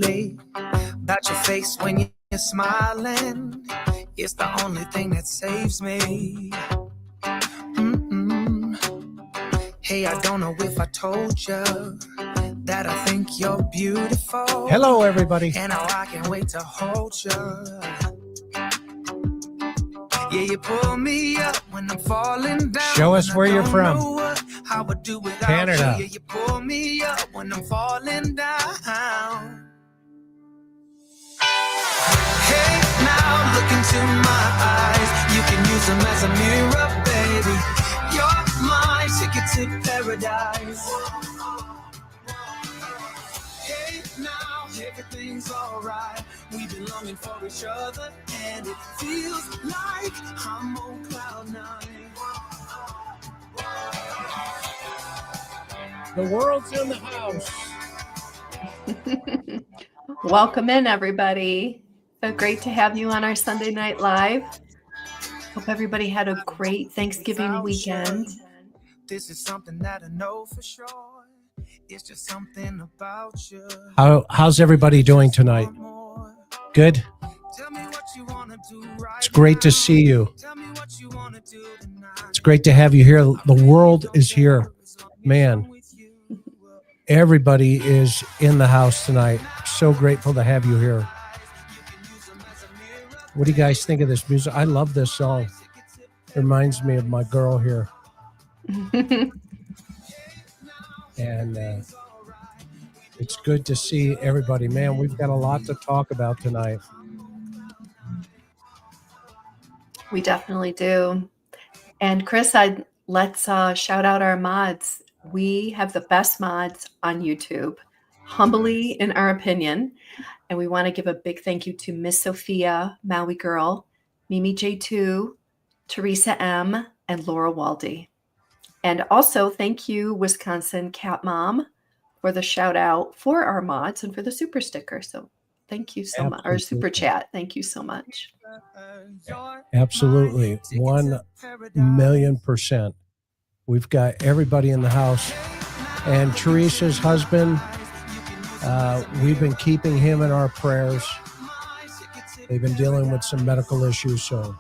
lately. About your face when you're smiling. It's the only thing that saves me. Hey, I don't know if I told you that I think you're beautiful. Hello, everybody. And now I can't wait to hold you. Yeah, you pull me up when I'm falling down. Show us where you're from. How I do without Canada. You. Yeah, you pull me up when I'm falling down. Hey, now look into my eyes. You can use them as a mirror, baby. You're my ticket to paradise. Hey, now everything's alright. We've been longing for each other, and it feels like I'm on cloud nine. The world's in the house. Welcome in, everybody. So great to have you on our Sunday Night Live. Hope everybody had a great Thanksgiving weekend. This is something that I know for sure. It's just something about you. How's everybody doing tonight? Good? It's great to see you. It's great to have you here. The world is here. Man, everybody is in the house tonight. So grateful to have you here. What do you guys think of this music? I love this song. It reminds me of my girl here. And it's good to see everybody. Man, we've got a lot to talk about tonight. We definitely do. And Chris, let's shout out our mods. We have the best mods on YouTube, humbly in our opinion. And we want to give a big thank you to Miss Sophia, Maui Girl, Mimi J2, Teresa M, and Laura Waldy. And also thank you, Wisconsin Cat Mom, for the shout out for our mods and for the super sticker. So thank you so much. Or super chat. Thank you so much. Absolutely. 1,000,000%. We've got everybody in the house. And Teresa's husband, we've been keeping him in our prayers. They've been dealing with some medical issues. So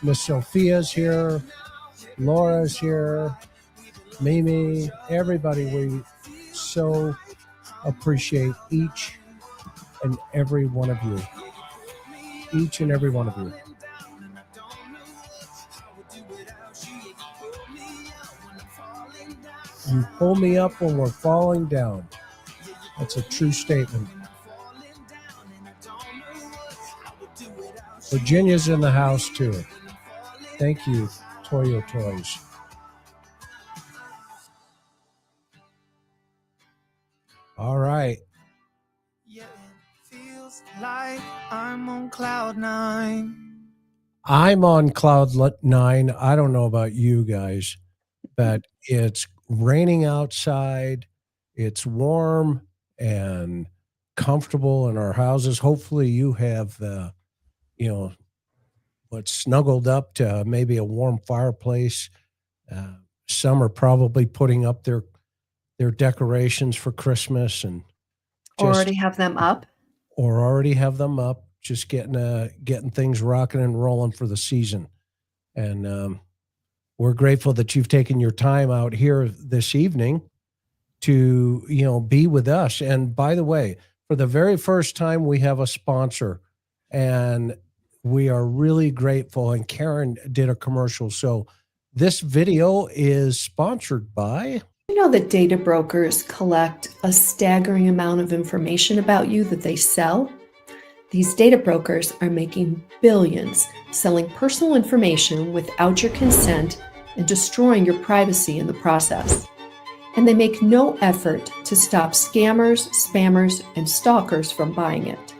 Miss Sophia's here. Laura's here. Mimi, everybody. We so appreciate each and every one of you. Each and every one of you. You pull me up when we're falling down. That's a true statement. Virginia's in the house too. Thank you, Toyo Toys. All right. Yeah, it feels like I'm on cloud nine. I'm on cloud 9. I don't know about you guys, but it's raining outside. It's warm and comfortable in our houses. Hopefully you have, what's snuggled up to maybe a warm fireplace. Some are probably putting up their decorations for Christmas and Already have them up. Just getting things rocking and rolling for the season. And we're grateful that you've taken your time out here this evening to, be with us. And by the way, for the very first time, we have a sponsor, and we are really grateful. And Karen did a commercial. So this video is sponsored by... You know that data brokers collect a staggering amount of information about you that they sell? These data brokers are making billions selling personal information without your consent and destroying your privacy in the process. And they make no effort to stop scammers, spammers, and stalkers from buying it.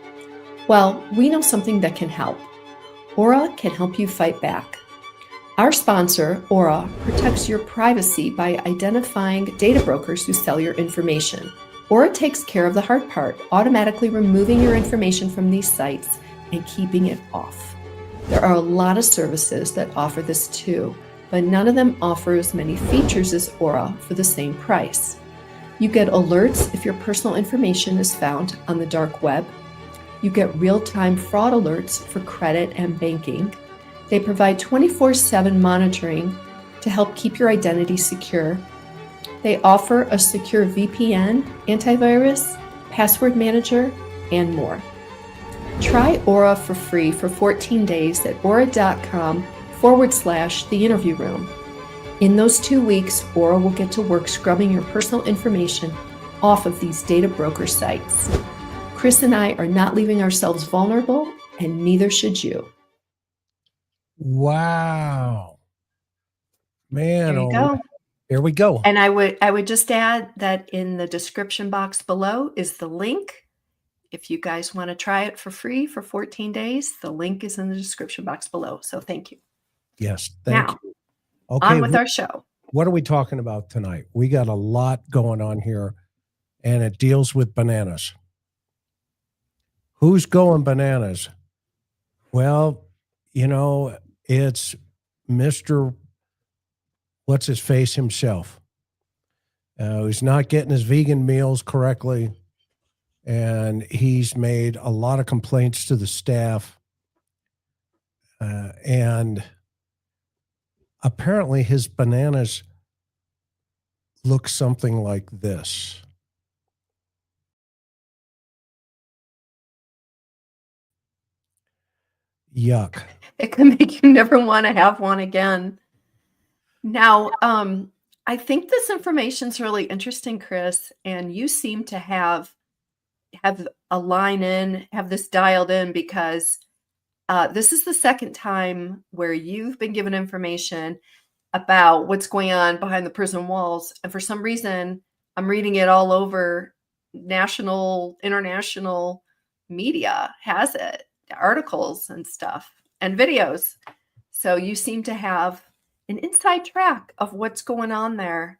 Well, we know something that can help. Aura can help you fight back. Our sponsor, Aura, protects your privacy by identifying data brokers who sell your information. Aura takes care of the hard part, automatically removing your information from these sites and keeping it off. There are a lot of services that offer this too, but none of them offer as many features as Aura for the same price. You get alerts if your personal information is found on the dark web. You get real-time fraud alerts for credit and banking. They provide 24/7 monitoring to help keep your identity secure. They offer a secure VPN, antivirus, password manager, and more. Try Aura for free for 14 days at aura.com/the interview room. In those 2 weeks, Aura will get to work scrubbing your personal information off of these data broker sites. Chris and I are not leaving ourselves vulnerable, and neither should you. Wow. Man, There you oh, go. here we go. And I would just add that in the description box below is the link. If you guys want to try it for free for 14 days, the link is in the description box below. So thank you. Yes, thank Now, you. Okay, on with our show. what are we talking about tonight? We got a lot going on here, and it deals with bananas. Who's going bananas? Well, it's Mr. What's his face himself. He's not getting his vegan meals correctly, and he's made a lot of complaints to the staff. And apparently his bananas look something like this. Yuck. It can make you never want to have one again. Now, I think this information's really interesting, Chris, and you seem to have a line in, have this dialed in, because this is the second time where you've been given information about what's going on behind the prison walls. And for some reason, I'm reading it all over national, international media has it, articles and stuff and videos. So you seem to have an inside track of what's going on there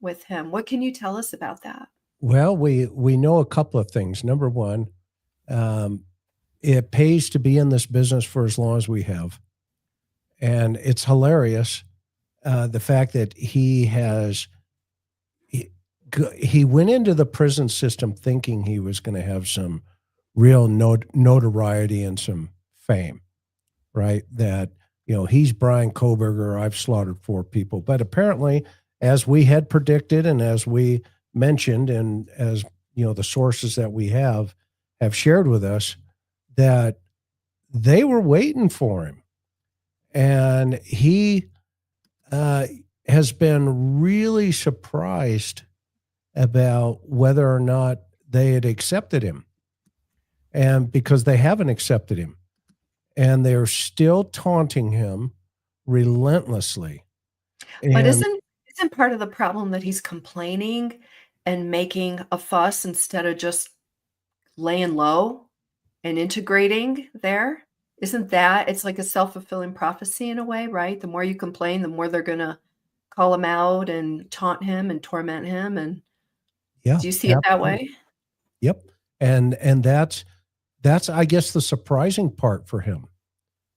with him. What can you tell us about that? Well, we know a couple of things. Number one, it pays to be in this business for as long as we have. And it's hilarious, the fact that he went into the prison system thinking he was going to have some real notoriety and some fame, right? That, he's Bryan Kohberger, I've slaughtered 4 people. But apparently, as we had predicted and as we mentioned, and as, the sources that we have shared with us, that they were waiting for him. And he has been really surprised about whether or not they had accepted him. And because they haven't accepted him. And they're still taunting him relentlessly. But isn't part of the problem that he's complaining and making a fuss instead of just laying low and integrating there? Isn't that, it's like a self-fulfilling prophecy in a way, right? The more you complain, the more they're going to call him out and taunt him and torment him. And yeah, do you see it that way? Yep. And that's, I guess, the surprising part for him,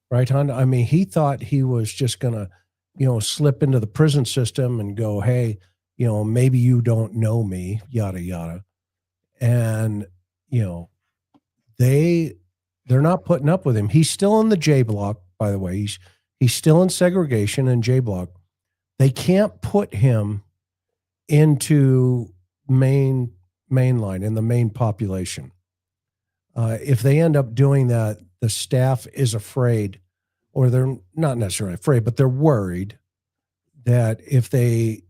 right, hon? I mean, he thought he was just going to, slip into the prison system and go, hey, maybe you don't know me, yada, yada. And, they're not putting up with him. He's still in the J block, by the way. He's still in segregation in J block. They can't put him into mainline in the main population. If they end up doing that, the staff is afraid, or they're not necessarily afraid, but they're worried that if they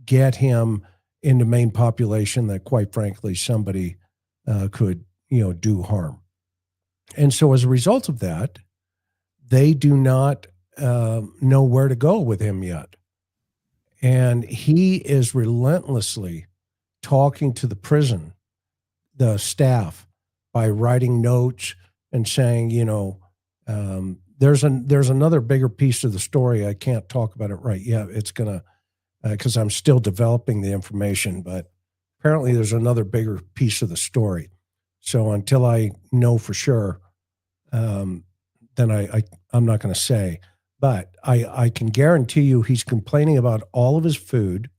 get him into main population, that quite frankly, somebody could, do harm. And so as a result of that, they do not know where to go with him yet. And he is relentlessly talking to the prison, the staff, by writing notes and saying, there's another bigger piece of the story. I can't talk about it right yet. It's going to, because I'm still developing the information, but apparently there's another bigger piece of the story. So until I know for sure, then I'm not going to say. But I can guarantee you he's complaining about all of his food.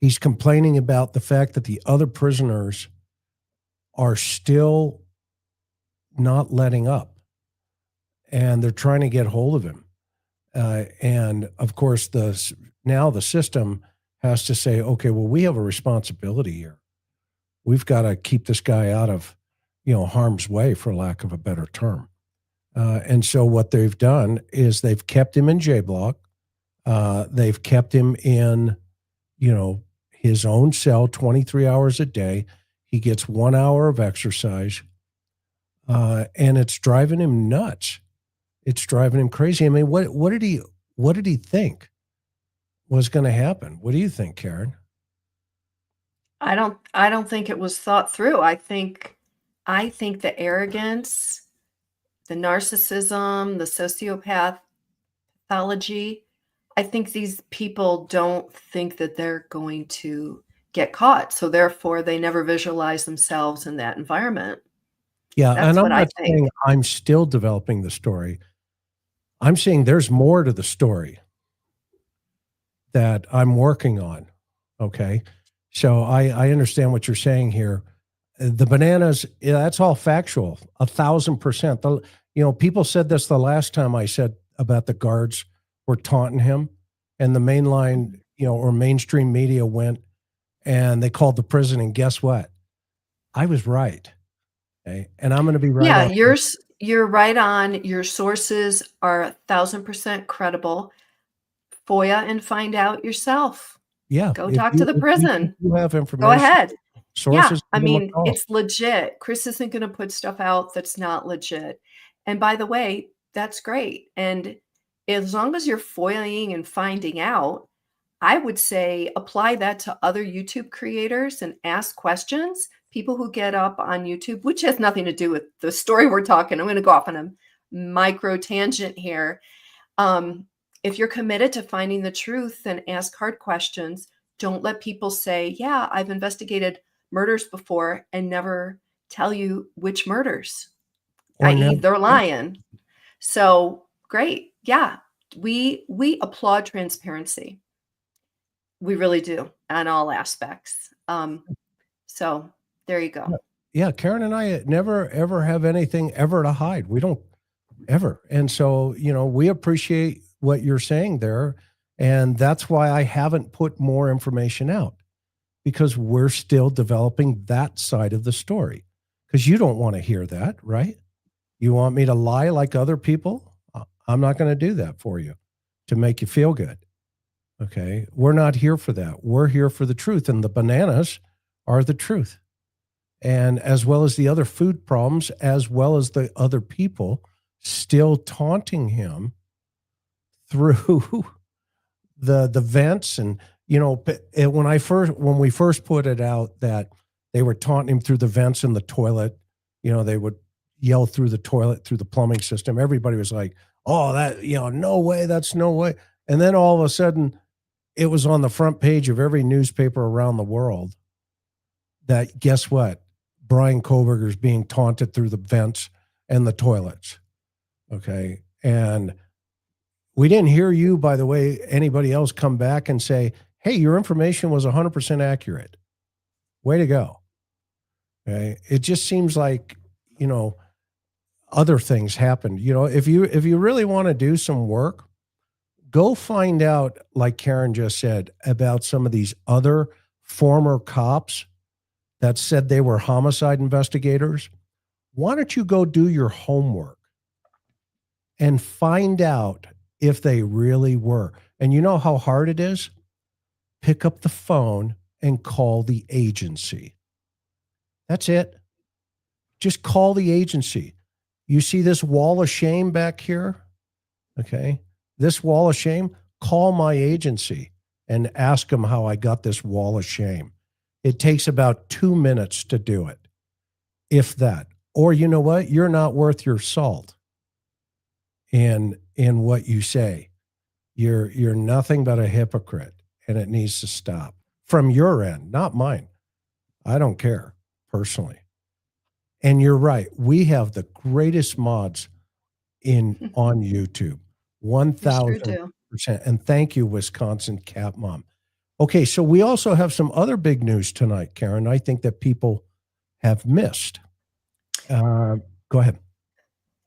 He's complaining about the fact that the other prisoners are still not letting up, and they're trying to get hold of him. And of course, now the system has to say, okay, well, we have a responsibility here. We've got to keep this guy out of, harm's way, for lack of a better term. And so what they've done is they've kept him in J block. They've kept him in, his own cell 23 hours a day. He gets 1 hour of exercise, and it's driving him nuts. It's driving him crazy. I mean, what did he think was going to happen? What do you think, Karen? I don't think it was thought through. I think the arrogance, the narcissism, the sociopath pathology, I think these people don't think that they're going to get caught. So therefore they never visualize themselves in that environment. Yeah, That's and I'm what I not think. saying I'm still developing the story. I'm saying there's more to the story that I'm working on. Okay. So I understand what you're saying here. The bananas, that's all factual, 1,000%. People said this the last time I said about the guards were taunting him, and the mainline, or mainstream media went and they called the prison, and guess what? I was right. Okay. And I'm going to be right. Yeah, on you're right on. Your sources are 1,000% credible. FOIA and find out yourself. Yeah. Go talk to the prison. If you have information, Go ahead. sources. Yeah, I give them a mean, call. it's legit. Chris isn't going to put stuff out that's not legit. And by the way, that's great. And as long as you're foiling and finding out, I would say apply that to other YouTube creators and ask questions. People who get up on YouTube, which has nothing to do with the story we're talking. I'm going to go off on a micro tangent here. If you're committed to finding the truth, then ask hard questions. Don't let people say, yeah, I've investigated murders before, and never tell you which murders, i.e. they're lying. So great. Yeah. We applaud transparency. We really do on all aspects. So there you go. Yeah, Karen and I never ever have anything ever to hide. We don't ever. And so, we appreciate what you're saying there. And that's why I haven't put more information out, because we're still developing that side of the story. Because you don't want to hear that, right? You want me to lie like other people? I'm not going to do that for you to make you feel good. Okay. We're not here for that. We're here for the truth. And the bananas are the truth. And as well as the other food problems, as well as the other people still taunting him through the vents. And, when we first put it out that they were taunting him through the vents in the toilet, they would yell through the toilet, through the plumbing system. Everybody was like, oh, that, no way, that's no way. And then all of a sudden it was on the front page of every newspaper around the world that, guess what? Bryan Kohberger is being taunted through the vents and the toilets. Okay. And we didn't hear you, by the way, anybody else come back and say, hey, your information was 100% accurate. Way to go. Okay. It just seems like, other things happened. If you really want to do some work, go find out, like Karen just said, about some of these other former cops that said they were homicide investigators. Why don't you go do your homework and find out if they really were? And you know how hard it is? Pick up the phone and call the agency. That's it. Just call the agency. You see this wall of shame back here? Okay. This wall of shame, call my agency and ask them how I got this wall of shame. It takes about 2 minutes to do it, if that. Or you know what? You're not worth your salt in what you say. You're nothing but a hypocrite, and it needs to stop from your end, not mine. I don't care personally. And you're right. We have the greatest mods on YouTube. 1,000%. And thank you, Wisconsin Cat Mom. Okay, so we also have some other big news tonight, Karen. I think that people have missed. Go ahead.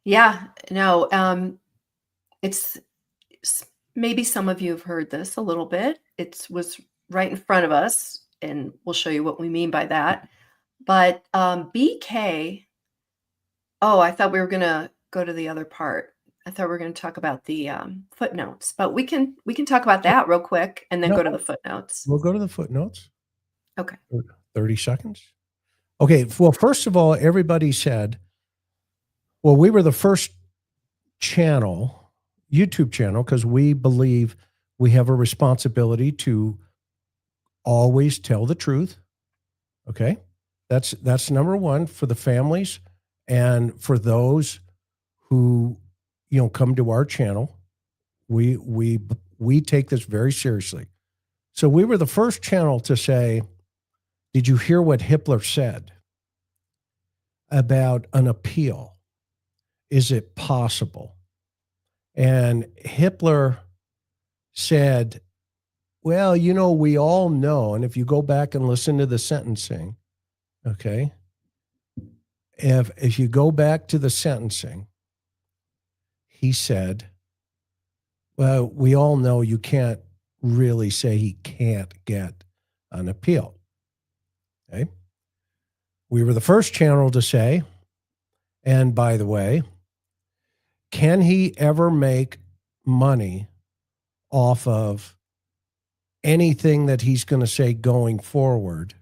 Yeah, no, it's maybe some of you have heard this a little bit. It was right in front of us, and we'll show you what we mean by that. But BK, oh, I thought we were going to go to the other part. I thought we were going to talk about the footnotes, but we can talk about that real quick and then No, go to the footnotes. we'll go to the footnotes. Okay. 30 seconds. Okay, well, first of all, everybody said, well, we were the first channel, YouTube channel, because we believe we have a responsibility to always tell the truth. Okay, that's number one for the families and for those who come to our channel. We take this very seriously. So we were the first channel to say, did you hear what Hitler said about an appeal? Is it possible? And Hitler said, well, we all know, and if you go back and listen to the sentencing, okay, if you go back to the sentencing, he said, well, we all know you can't really say he can't get an appeal. Okay. We were the first channel to say, and by the way, can he ever make money off of anything that he's going to say going forward?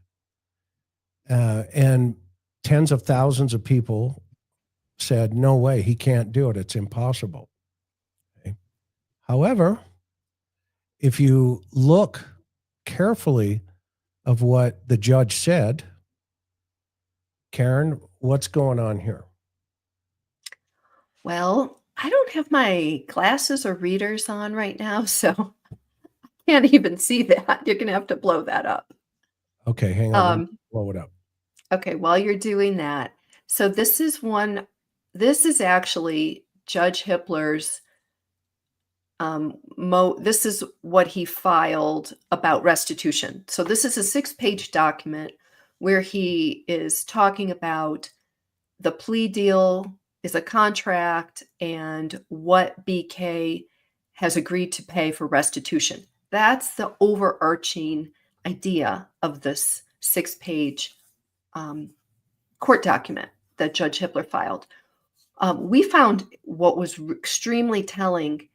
And tens of thousands of people said, no way, he can't do it. It's impossible. Okay. However, if you look carefully of what the judge said, Karen, what's going on here? Well, I don't have my glasses or readers on right now, so I can't even see that. You're going to have to blow that up. Okay, hang on. Blow it up. Okay, while you're doing that, so this is actually Judge Hitler's, this is what he filed about restitution. So this is a 6-page document where he is talking about the plea deal is a contract and what BK has agreed to pay for restitution. That's the overarching idea of this 6-page court document that Judge Hitler filed. We found what was extremely telling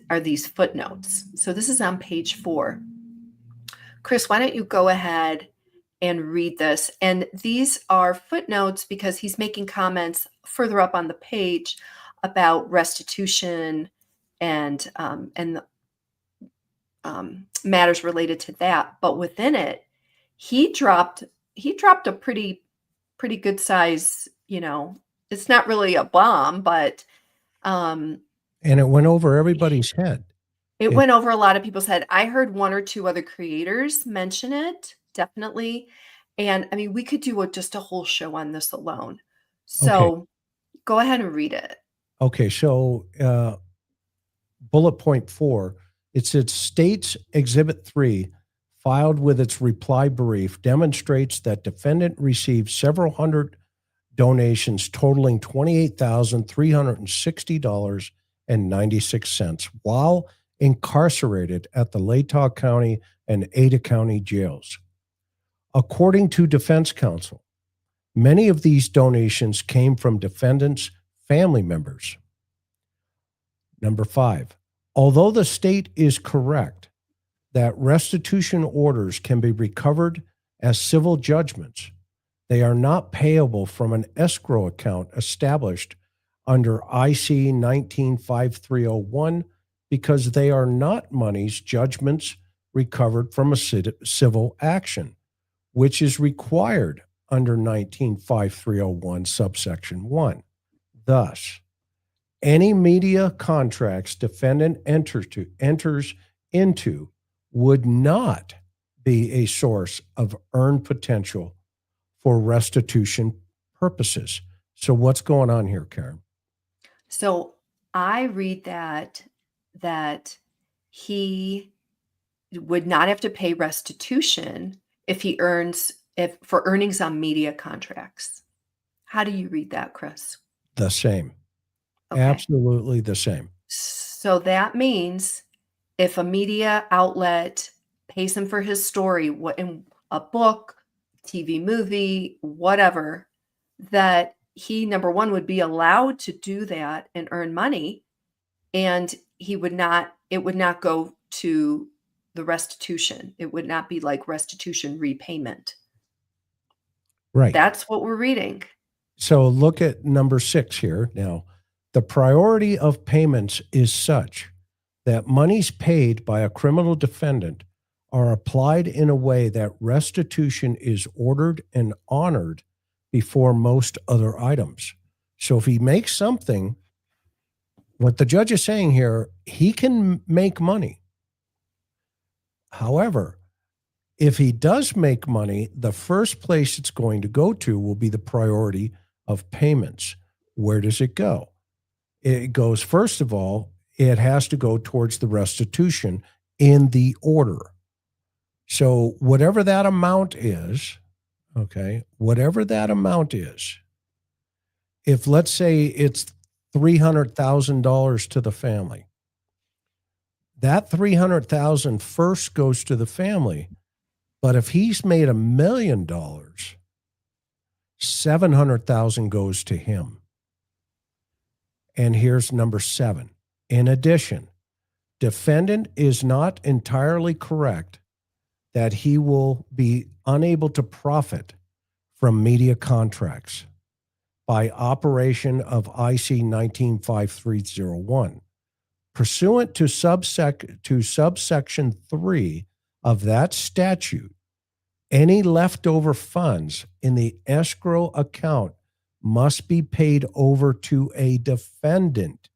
are these footnotes. So this is on page 4. Chris, why don't you go ahead and read this? And these are footnotes because he's making comments further up on the page about restitution and matters related to that. But within it, he dropped a pretty good size, it's not really a bomb, but and it went over everybody's head. It went over a lot of people's head. I heard one or two other creators mention it, definitely. And I mean, we could do just a whole show on this alone. So go ahead and read it. Okay, so bullet point 4, it said State's Exhibit 3 filed with its reply brief demonstrates that defendant received several hundred donations totaling $28,360.96 while incarcerated at the Latah County and Ada County jails. According to defense counsel, many of these donations came from defendants' family members. Number 5, although the state is correct that restitution orders can be recovered as civil judgments, they are not payable from an escrow account established under IC 195301 because they are not monies judgments recovered from a civil action, which is required under 195301 subsection 1. Thus, any media contracts defendant enters into would not be a source of earned potential for restitution purposes. So what's going on here, Karen? So I read that would not have to pay restitution if for earnings on media contracts. How do you read that, Chris? The same. Okay. Absolutely the same. So that means if a media outlet pays him for his story, what in a book, TV movie, whatever, that he, number one, would be allowed to do that and earn money, and it would not go to the restitution. It would not be like restitution repayment. Right. That's what we're reading. So look at number 6 here. Now, the priority of payments is such that monies paid by a criminal defendant are applied in a way that restitution is ordered and honored before most other items. So if he makes something, what the judge is saying here, he can make money. However, if he does make money, the first place it's going to go to will be the priority of payments. Where does it go? It goes, first of all, it has to go towards the restitution in the order. So whatever that amount is, okay, whatever that amount is, if let's say it's $300,000 to the family, that $300,000 first goes to the family. But if he's made $1 million, $700,000 goes to him. And here's number 7. In addition, defendant is not entirely correct that he will be unable to profit from media contracts by operation of IC 195301. Pursuant to subsection 3 of that statute, any leftover funds in the escrow account must be paid over to a defendant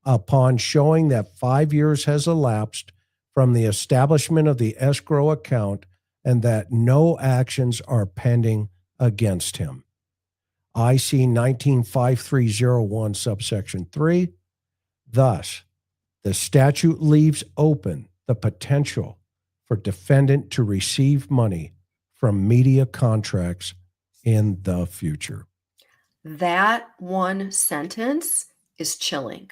upon showing that 5 years has elapsed from the establishment of the escrow account and that no actions are pending against him. IC 195301 subsection 3. Thus, the statute leaves open the potential for defendant to receive money from media contracts in the future. That one sentence is chilling.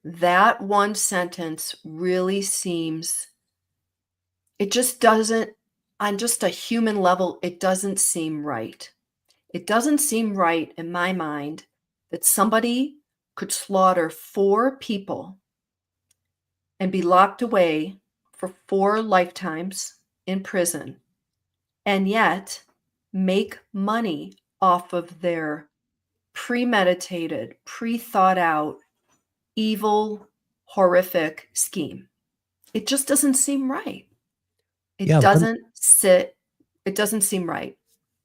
That one sentence really seems, it just doesn't, on just a human level, it doesn't seem right. It doesn't seem right in my mind that somebody could slaughter 4 people and be locked away for 4 lifetimes in prison and yet make money off of their premeditated, pre-thought out, evil, horrific scheme. It just doesn't seem right. It doesn't seem right.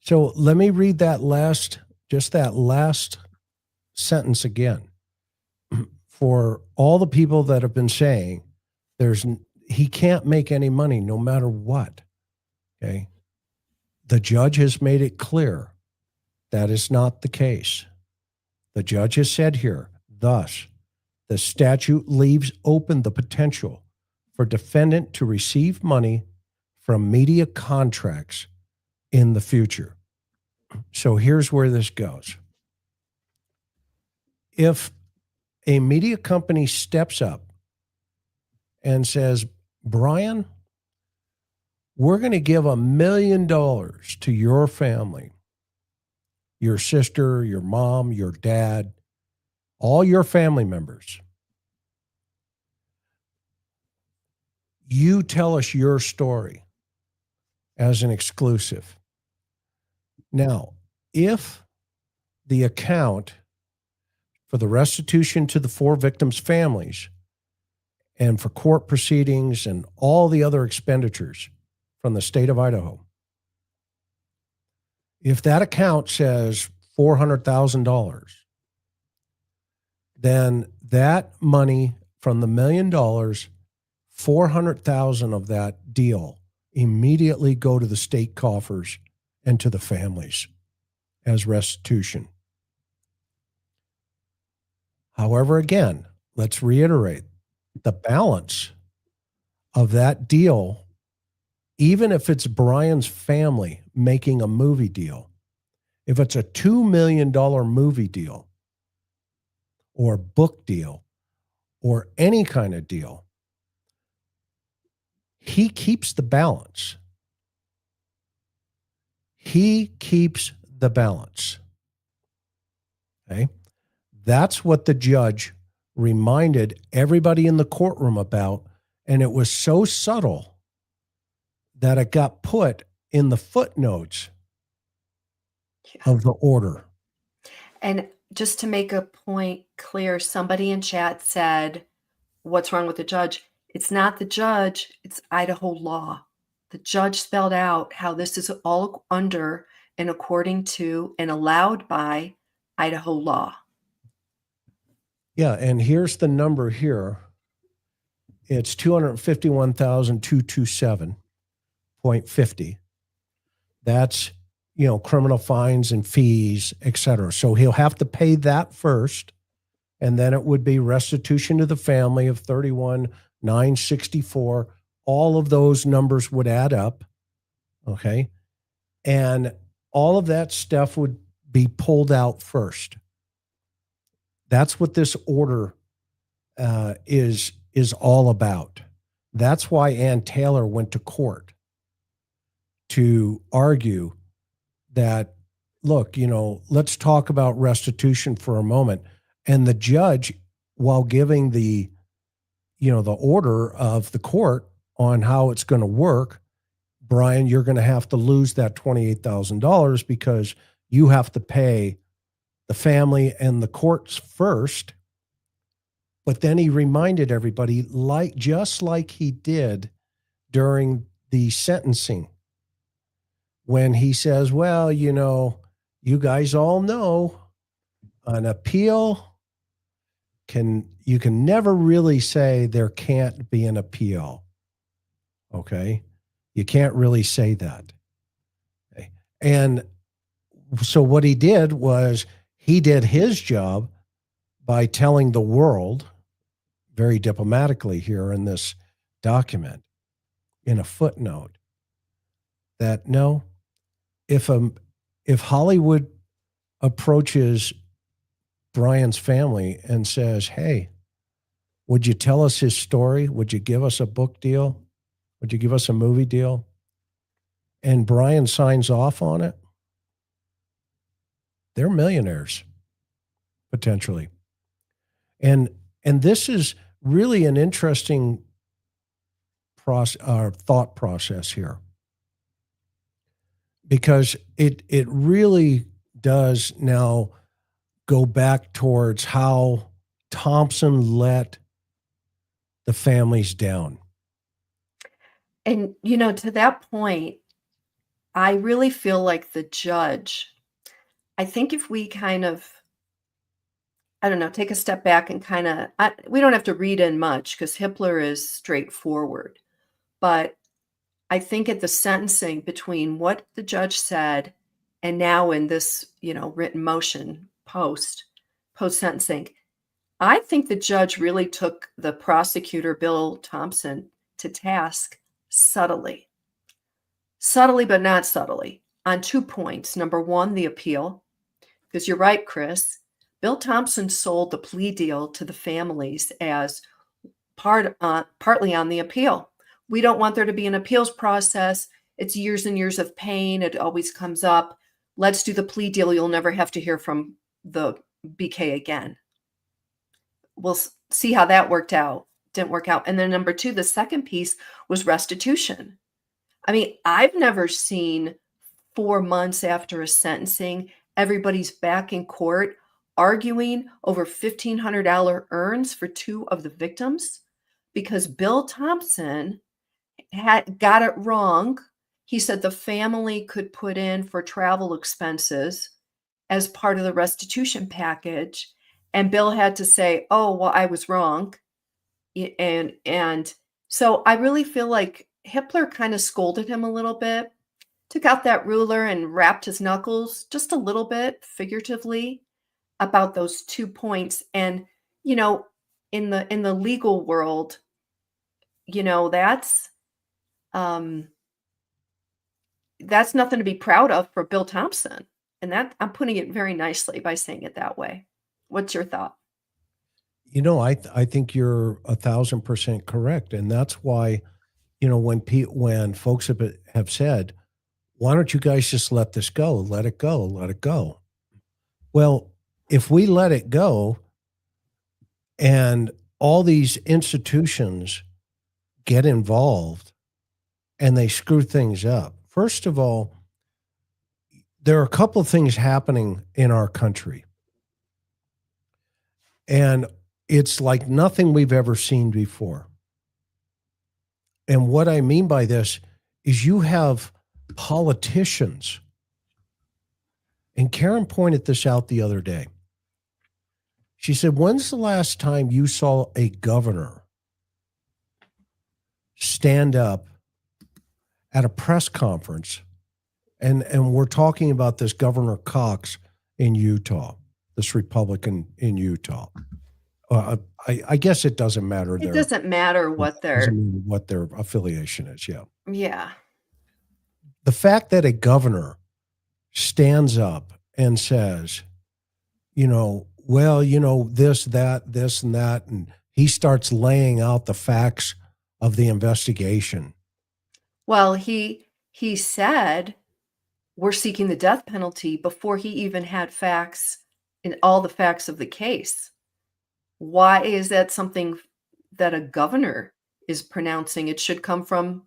So let me read that last sentence again. For all the people that have been saying he can't make any money no matter what. Okay. The judge has made it clear that is not the case. The judge has said here, thus, the statute leaves open the potential for defendant to receive money from media contracts in the future. So here's where this goes. If a media company steps up and says, Bryan, we're going to give $1 million to your family, your sister, your mom, your dad, all your family members. You tell us your story as an exclusive. Now, if the account for the restitution to the 4 victims' families and for court proceedings and all the other expenditures from the state of Idaho, if that account says $400,000, then that money from the $1 million, 400,000 of that deal immediately go to the state coffers and to the families as restitution. However, again, let's reiterate, the balance of that deal, even if it's Bryan's family making a movie deal, if it's a $2 million movie deal or book deal or any kind of deal, he keeps the balance. He keeps the balance. Okay? That's what the judge reminded everybody in the courtroom about, and it was so subtle that it got put in the footnotes of the order. And just to make a point clear, somebody in chat said, what's wrong with the judge? It's not the judge, it's Idaho law. The judge spelled out how this is all under and according to and allowed by Idaho law. Yeah, and here's the number here. It's $251,227.50. That's, criminal fines and fees, et cetera. So he'll have to pay that first, and then it would be restitution to the family of $31,964. All of those numbers would add up, okay? And all of that stuff would be pulled out first. That's what this order is all about. That's why Ann Taylor went to court to argue that, look, let's talk about restitution for a moment. And the judge, while giving the order of the court on how it's going to work, Bryan, you're going to have to lose that $28,000 because you have to pay the family and the courts first. But then he reminded everybody, just like he did during the sentencing, when he says, well, you guys all know an appeal you can never really say there can't be an appeal. Okay? You can't really say that. Okay? And so what he did was he did his job by telling the world, very diplomatically here in this document, in a footnote, that no, if Hollywood approaches Bryan's family and says, hey, would you tell us his story? Would you give us a book deal? Would you give us a movie deal? And Bryan signs off on it. They're millionaires, potentially. And this is really an interesting thought process here, because it really does now go back towards how Thompson let the families down. And, to that point, I really feel like the judge, I think if we kind of, I don't know, take a step back and we don't have to read in much because Hippler is straightforward. But I think at the sentencing, between what the judge said and now in this, written motion post-sentencing, I think the judge really took the prosecutor, Bill Thompson, to task subtly, but not subtly, on 2 points. Number one, the appeal, because you're right, Chris. Bill Thompson sold the plea deal to the families as partly on the appeal. We don't want there to be an appeals process. It's years and years of pain. It always comes up. Let's do the plea deal. You'll never have to hear from the BK again. We'll see how that worked out. Didn't work out. And then number two, the second piece was restitution. I mean, I've never seen 4 months after a sentencing, everybody's back in court arguing over $1,500 earns for 2 of the victims because Bill Thompson had got it wrong. He said the family could put in for travel expenses as part of the restitution package. And Bill had to say, oh, well, I was wrong. And so I really feel like Hippler kind of scolded him a little bit, took out that ruler and rapped his knuckles just a little bit figuratively about those 2 points. And, in the legal world, um, that's nothing to be proud of for Bill Thompson. And that I'm putting it very nicely by saying it that way. What's your thought? I think you're 1,000% correct, and that's why when folks have said, "Why don't you guys just let this go? Let it go. Let it go." Well, if we let it go, and all these institutions get involved and they screw things up. First of all, there are a couple of things happening in our country. And it's like nothing we've ever seen before. And what I mean by this is you have politicians, and Karen pointed this out the other day. She said, "When's the last time you saw a governor stand up at a press conference?" And we're talking about this Governor Cox in Utah, this Republican in Utah. I guess it doesn't matter. It doesn't matter what their affiliation is. Yeah. Yeah. The fact that a governor stands up and says, this, that, this, and that, and he starts laying out the facts of the investigation. Well, he said we're seeking the death penalty before he even had facts in all the facts of the case. Why is that something that a governor is pronouncing? It should come from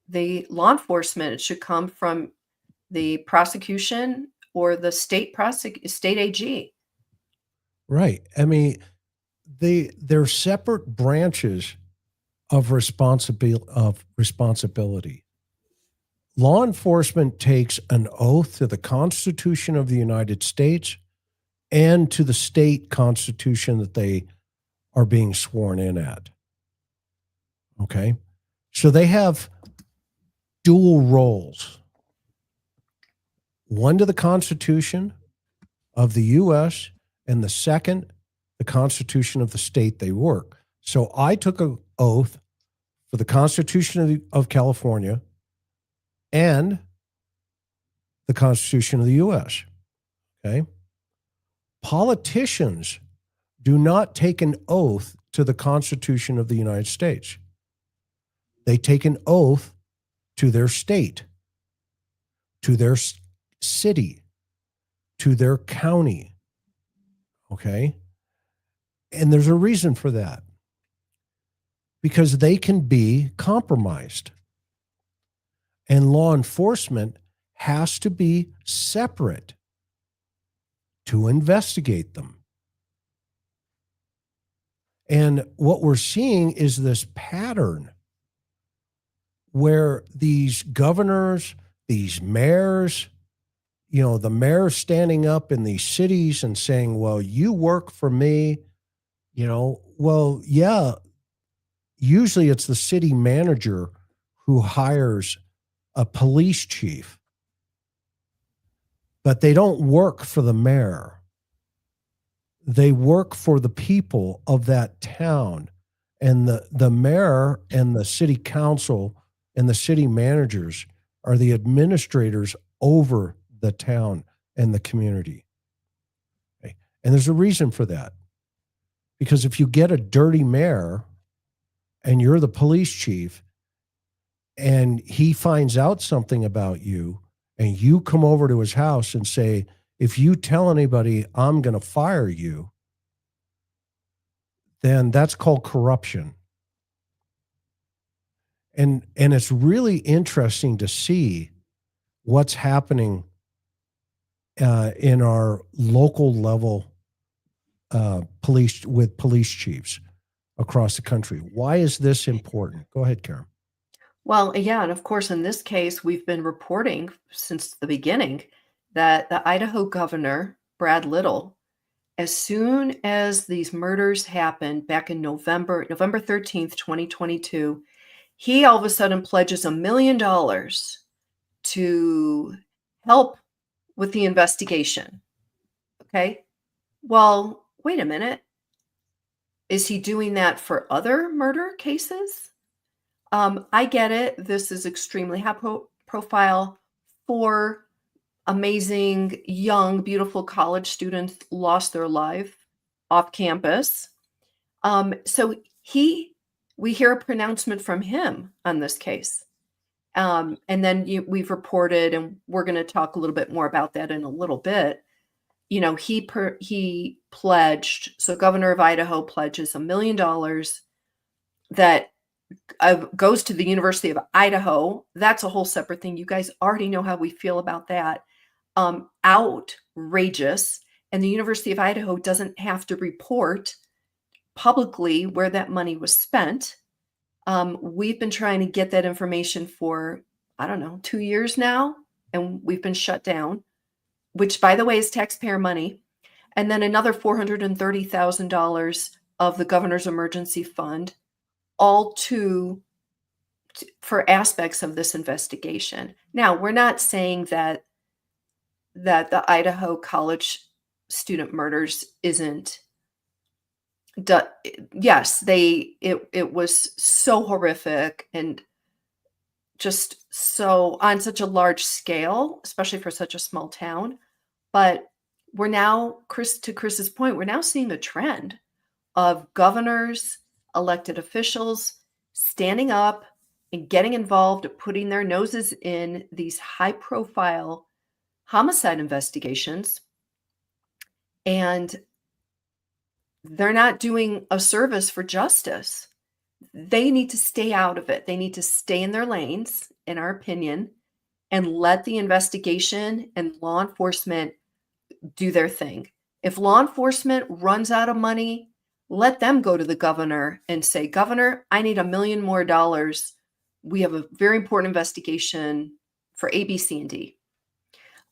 the law enforcement. It should come from the prosecution or the state AG. Right. I mean, they're separate branches of responsibility. Law enforcement takes an oath to the Constitution of the United States and to the state constitution that they are being sworn in at. Okay? So they have dual roles. One to the Constitution of the U.S., and the second, the Constitution of the state they work. So I took an oath for the Constitution of California and the Constitution of the U.S. Okay? Politicians do not take an oath to the Constitution of the United States. They take an oath to their state, to their city, to their county. Okay? And there's a reason for that. Because they can be compromised. And law enforcement has to be separate to investigate them. And what we're seeing is this pattern where these governors, these mayors, the mayor standing up in these cities and saying, well, you work for me, well, yeah, usually it's the city manager who hires a police chief, but they don't work for the mayor. They work for the people of that town. And the mayor and the city council and the city managers are the administrators over the town and the community. Okay? And there's a reason for that. Because if you get a dirty mayor and you're the police chief and he finds out something about you and you come over to his house and say, if you tell anybody, I'm going to fire you, then that's called corruption. And it's really interesting to see what's happening in our local level police chiefs across the country. Why is this important? Go ahead, Karen. Well, yeah, and of course, in this case, we've been reporting since the beginning that the Idaho governor, Brad Little, as soon as these murders happened back in November 13th, 2022, he all of a sudden pledges $1 million to help with the investigation. Okay. Well, wait a minute. Is he doing that for other murder cases? I get it. This is extremely high profile. 4 amazing, young, beautiful college students lost their life off campus. So we hear a pronouncement from him on this case. And then we've reported, and we're going to talk a little bit more about that in a little bit. He pledged, so Governor of Idaho pledges $1 million that goes to the University of Idaho. That's a whole separate thing. You guys already know how we feel about that. Outrageous. And the University of Idaho doesn't have to report publicly where that money was spent. We've been trying to get that information for, I don't know, 2 years now, and we've been shut down, which, by the way, is taxpayer money. And then another $430,000 of the governor's emergency fund, all for aspects of this investigation. Now, we're not saying that the Idaho college student murders isn't. Yes, it was so horrific and just so on such a large scale, especially for such a small town. But we're now, to Chris's point, we're now seeing a trend of governors, elected officials standing up and getting involved, putting their noses in these high-profile homicide investigations. And they're not doing a service for justice. They need to stay out of it. They need to stay in their lanes, in our opinion, and let the investigation and law enforcement do their thing. If law enforcement runs out of money, let them go to the governor and say, Governor, I need $1 million more. We have a very important investigation for A, B, C, and D.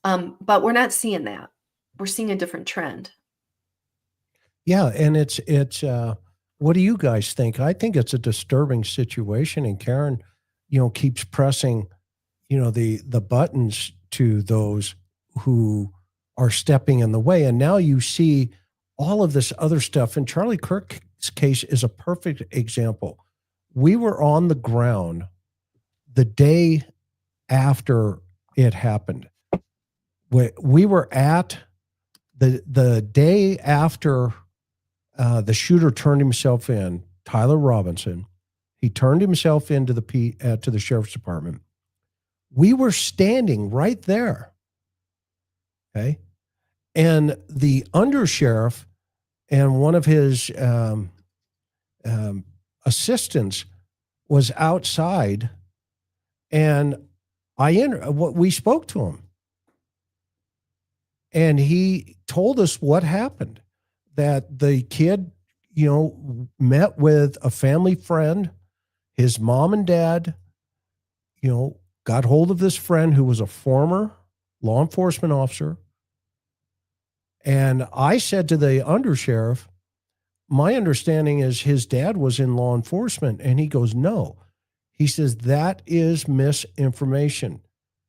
But we're not seeing that. We're seeing a different trend. Yeah, and it's what do you guys think? I think it's a disturbing situation, and Karen, keeps pressing, the buttons to those who are stepping in the way. And now you see all of this other stuff. And Charlie Kirk's case is a perfect example. We were on the ground the day after it happened. We were at the day after the shooter turned himself in, Tyler Robinson. He turned himself into to the sheriff's department. We were standing right there. Okay. And the undersheriff and one of his assistants was outside, and we spoke to him. And he told us what happened, that the kid, met with a family friend, his mom and dad, got hold of this friend who was a former law enforcement officer. And I said to the undersheriff, my understanding is his dad was in law enforcement. And he goes, no. He says, that is misinformation.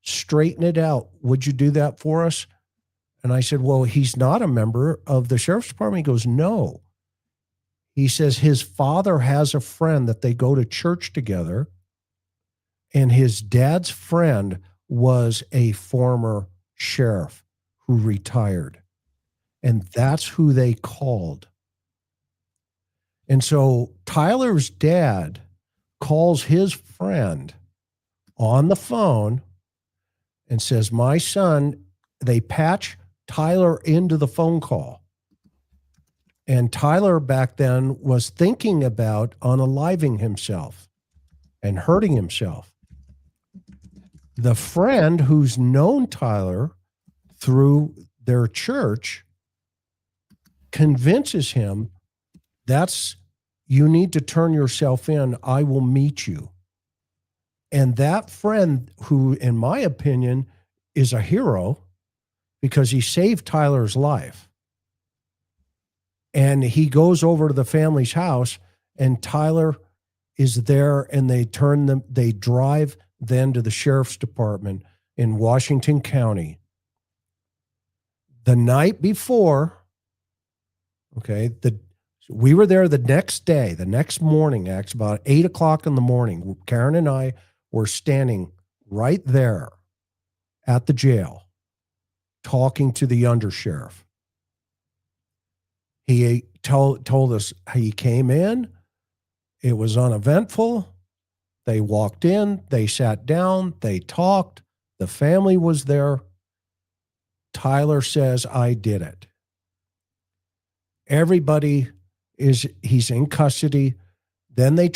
Straighten it out. Would you do that for us? And I said, well, he's not a member of the sheriff's department. He goes, no. He says his father has a friend that they go to church together, and his dad's friend was a former sheriff who retired. And that's who they called. And so Tyler's dad calls his friend on the phone and says, my son, they patch Tyler into the phone call. And Tyler back then was thinking about unaliving himself and hurting himself. The friend who's known Tyler through their church convinces him, you need to turn yourself in. I will meet you. And that friend, who, in my opinion, is a hero because he saved Tyler's life. And he goes over to the family's house, and Tyler is there, and they drive then to the sheriff's department in Washington County. The night before, okay, We were there the next day, the next morning, actually about 8 o'clock in the morning. Karen and I were standing right there at the jail talking to the undersheriff. He told us he came in. It was uneventful. They walked in, they sat down, they talked. The family was there. Tyler says, I did it. Everybody he's in custody. Then he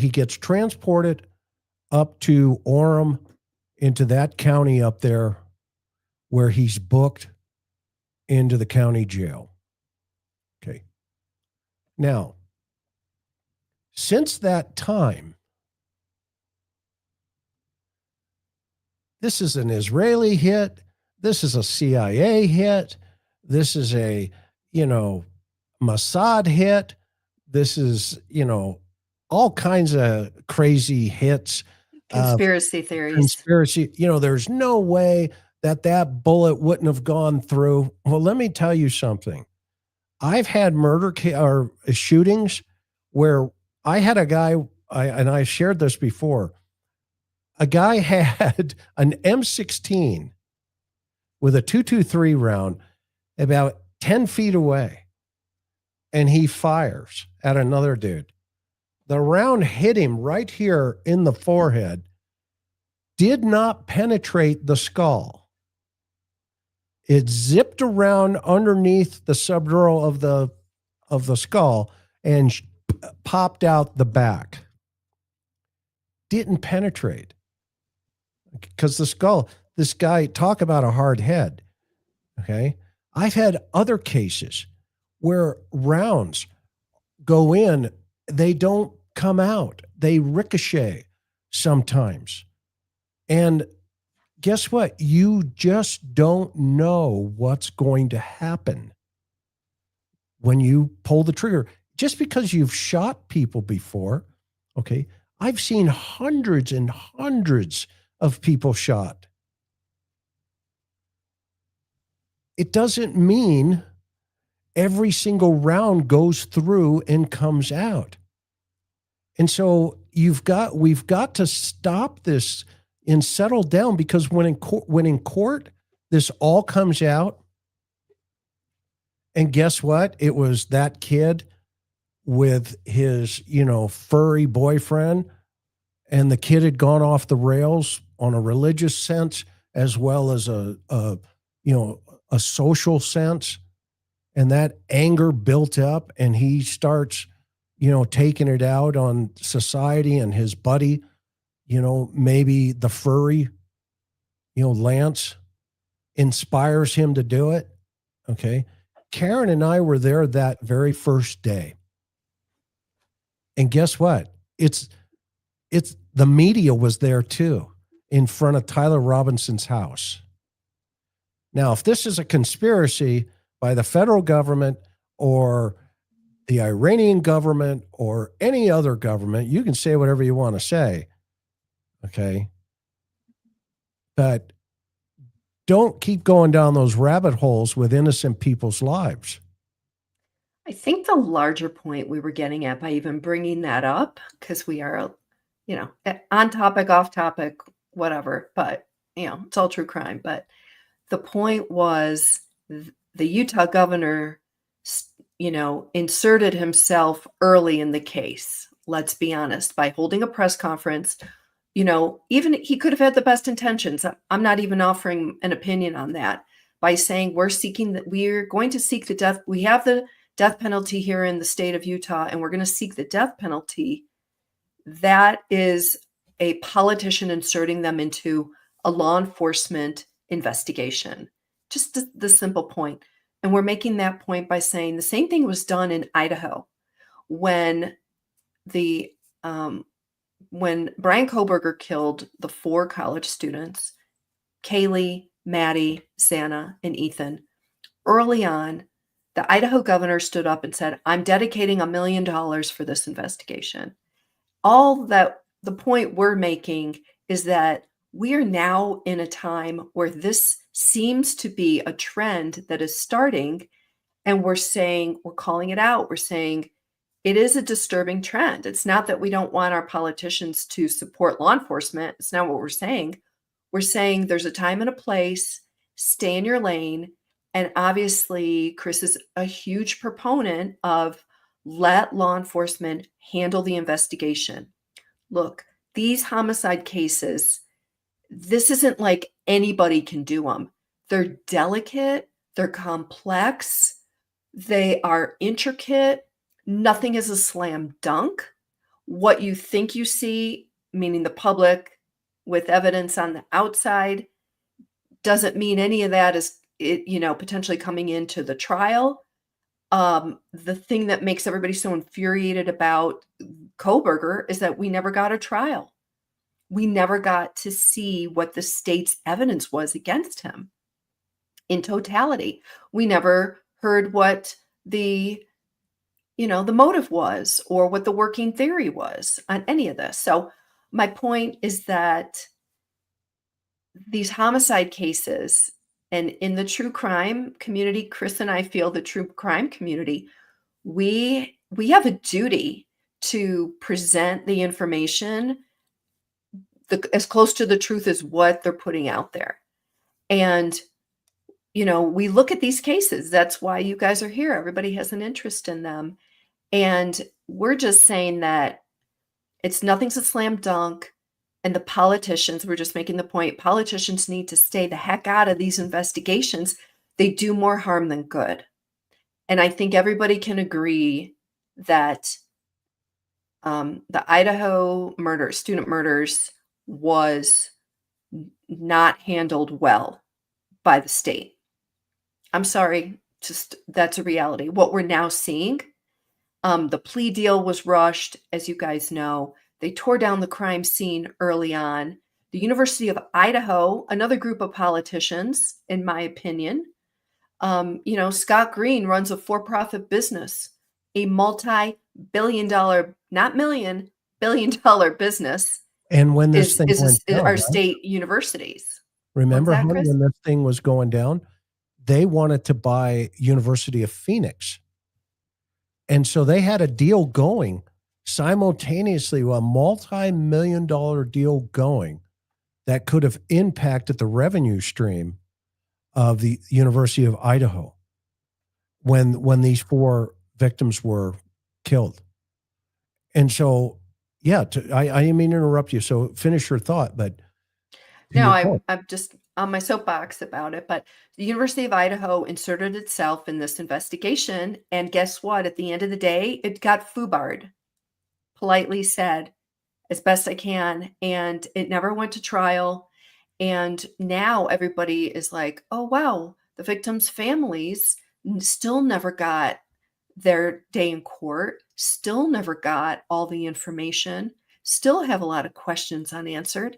gets transported up to Orem into that county up there where he's booked into the county jail. Okay. Now, since that time, this is an Israeli hit. This is a CIA hit. This is a, Mossad hit. This is, all kinds of crazy hits. Conspiracy theories. Conspiracy. There's no way that bullet wouldn't have gone through. Well, let me tell you something. I've had murder or shootings where I had a guy, and I shared this before. A guy had an M16 with a .223 round about 10 feet away, and he fires at another dude. The round hit him right here in the forehead, did not penetrate the skull. It zipped around underneath the subdural of the skull and popped out the back. Didn't penetrate. Because the skull, this guy, talk about a hard head. Okay. I've had other cases where rounds go in, they don't come out. They ricochet sometimes. And guess what? You just don't know what's going to happen when you pull the trigger. Just because you've shot people before, okay? I've seen hundreds and hundreds of people shot. It doesn't mean every single round goes through and comes out. And so we've got to stop this and settle down, because when in court, this all comes out. And guess what? It was that kid with his, furry boyfriend, and the kid had gone off the rails on a religious sense as well as a social sense. And that anger built up, and he starts, taking it out on society and his buddy, maybe the furry, Lance, inspires him to do it. Okay. Karen and I were there that very first day. And guess what? It's the media was there too, in front of Tyler Robinson's house. Now, if this is a conspiracy by the federal government or the Iranian government or any other government, you can say whatever you want to say. Okay. But don't keep going down those rabbit holes with innocent people's lives. I think the larger point we were getting at by even bringing that up, because we are, on topic, off topic, whatever, but, it's all true crime. But the point was the Utah governor, inserted himself early in the case. Let's be honest, by holding a press conference. Even he could have had the best intentions. I'm not even offering an opinion on that, by saying we're going to seek the death. We have the death penalty here in the state of Utah, and we're going to seek the death penalty. That is a politician inserting them into a law enforcement investigation. Just the simple point. And we're making that point by saying the same thing was done in Idaho when Bryan Kohberger killed the 4 college students, Kaylee, Maddie, Xana, and Ethan. Early on, the Idaho governor stood up and said, I'm dedicating $1 million for this investigation. The point we're making is that we are now in a time where this seems to be a trend that is starting, And we're calling it out. We're saying it is a disturbing trend. It's not that we don't want our politicians to support law enforcement. It's not what we're saying. We're saying there's a time and a place, stay in your lane. And obviously, Chris is a huge proponent of let law enforcement handle the investigation. Look, these homicide cases, this isn't like anybody can do them. They're delicate, they're complex, they are intricate. Nothing is a slam dunk. What you think you see, meaning the public with evidence on the outside, doesn't mean any of that is potentially coming into the trial. The thing that makes everybody so infuriated about Kohberger is that we never got a trial. We never got to see what the state's evidence was against him in totality. We never heard what the motive was or what the working theory was on any of this. So my point is that these homicide cases, and in the true crime community, Chris and I feel the true crime community, we have a duty to present the information as close to the truth as what they're putting out there. And, we look at these cases. That's why you guys are here. Everybody has an interest in them. And we're just saying that nothing's a slam dunk. And the politicians, we're just making the point, politicians need to stay the heck out of these investigations. They do more harm than good. And I think everybody can agree that the Idaho student murders, was not handled well by the state. I'm sorry, just that's a reality. What we're now seeing, the plea deal was rushed, as you guys know. They tore down the crime scene early on. The University of Idaho, another group of politicians, in my opinion, Scott Green runs a for-profit business, a multi-billion-dollar, not million, billion-dollar business. And when this thing went down, our state universities. Remember when this thing was going down, they wanted to buy University of Phoenix. And so they had a deal going simultaneously, a multi-million-dollar deal going that could have impacted the revenue stream of the University of Idaho when these 4 victims were killed. And so, I didn't mean to interrupt you. So finish your thought, but no, I'm just on my soapbox about it. But the University of Idaho inserted itself in this investigation, and guess what? At the end of the day, it got foobarred, politely said, as best I can, and it never went to trial. And now everybody is like, oh wow, the victims' families still never got their day in court, still never got all the information, still have a lot of questions unanswered.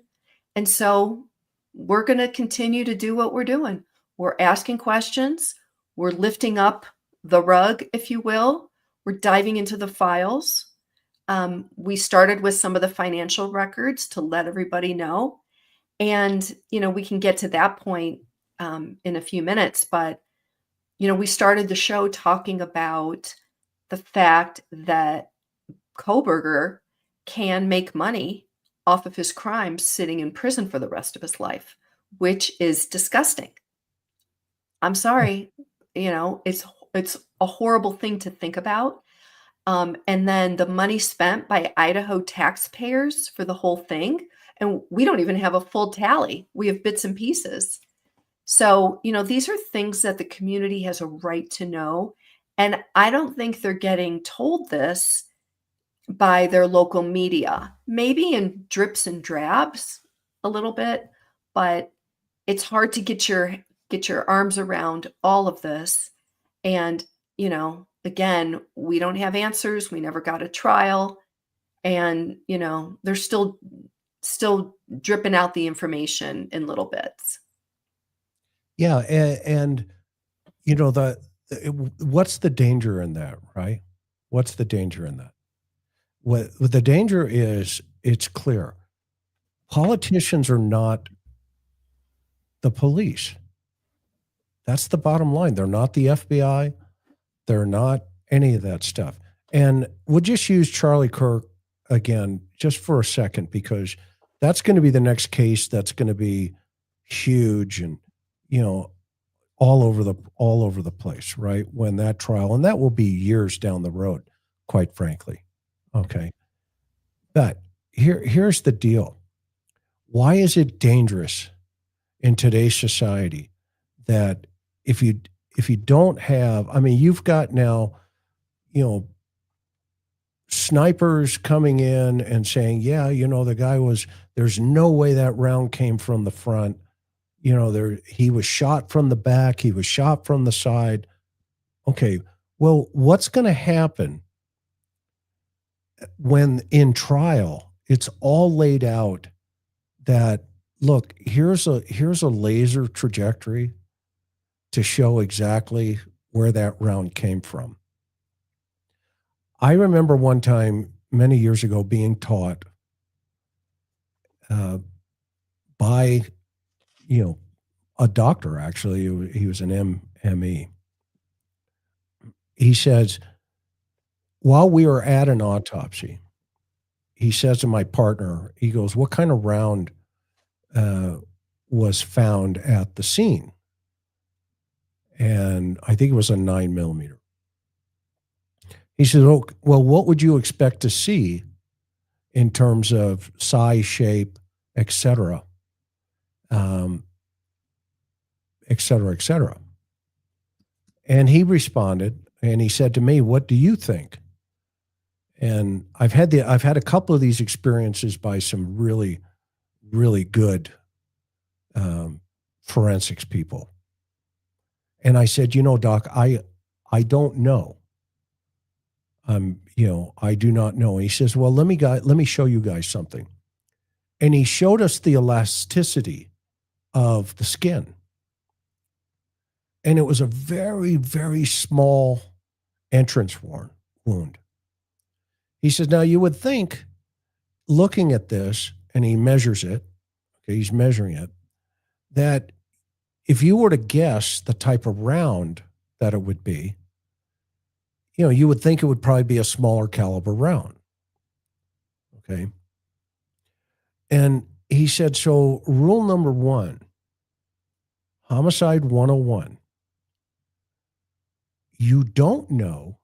And so we're going to continue to do what we're doing. We're asking questions. We're lifting up the rug, if you will. We're diving into the files. We started with some of the financial records to let everybody know. And, we can get to that point in a few minutes. But, we started the show talking about the fact that Kohberger can make money off of his crimes sitting in prison for the rest of his life, which is disgusting. I'm sorry, it's a horrible thing to think about. And then the money spent by Idaho taxpayers for the whole thing, and we don't even have a full tally. We have bits and pieces. So, these are things that the community has a right to know. And I don't think they're getting told this by their local media, maybe in drips and drabs a little bit, but it's hard to get your arms around all of this. And, again, we don't have answers. We never got a trial. And, they're still dripping out the information in little bits. Yeah. And what's the danger in that, right? What's the danger in that? What the danger is, it's clear. Politicians are not the police. That's the bottom line. They're not the FBI. They're not any of that stuff. And we'll just use Charlie Kirk again just for a second, because that's going to be the next case that's going to be huge and, all over the place, right? When that trial, and that will be years down the road, quite frankly. Okay. But here's the deal. Why is it dangerous in today's society that if you don't have, I mean, you've got now, snipers coming in and saying, yeah, the guy there's no way that round came from the front. He was shot from the back, he was shot from the side. Okay. Well, what's going to happen when in trial it's all laid out that, look, here's a laser trajectory to show exactly where that round came from. I remember one time many years ago being taught by, a doctor, actually. He was an ME. He says, while we were at an autopsy, he says to my partner, he goes, what kind of round was found at the scene? And I think it was a 9mm. He says, oh, well, what would you expect to see in terms of size, shape, et cetera, et cetera, et cetera? And he responded, and he said to me, what do you think? And I've had a couple of these experiences by some really, really good forensics people. And I said, Doc, I don't know. I do not know. And he says, well, let me show you guys something. And he showed us the elasticity of the skin. And it was a very, very small entrance wound. He says, now you would think, looking at this, and he measures it, okay, he's measuring it, that if you were to guess the type of round that it would be, you would think it would probably be a smaller caliber round. Okay. And he said, so rule number 1, homicide 101, you don't know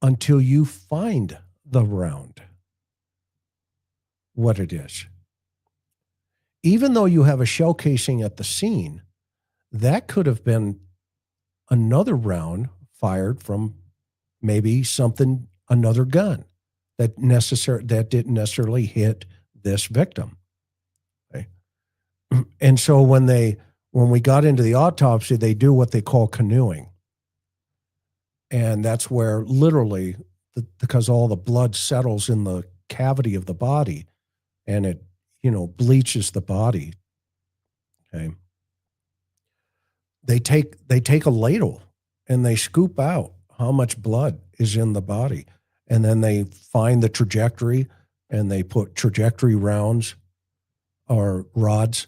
until you find the round what it is. Even though you have a shell casing at the scene, that could have been another round fired from maybe another gun that didn't necessarily hit this victim. Okay. And so when we got into the autopsy, they do what they call canoeing. And that's where literally, because all the blood settles in the cavity of the body and it, bleaches the body. Okay. They take a ladle and they scoop out how much blood is in the body. And then they find the trajectory and they put trajectory rounds or rods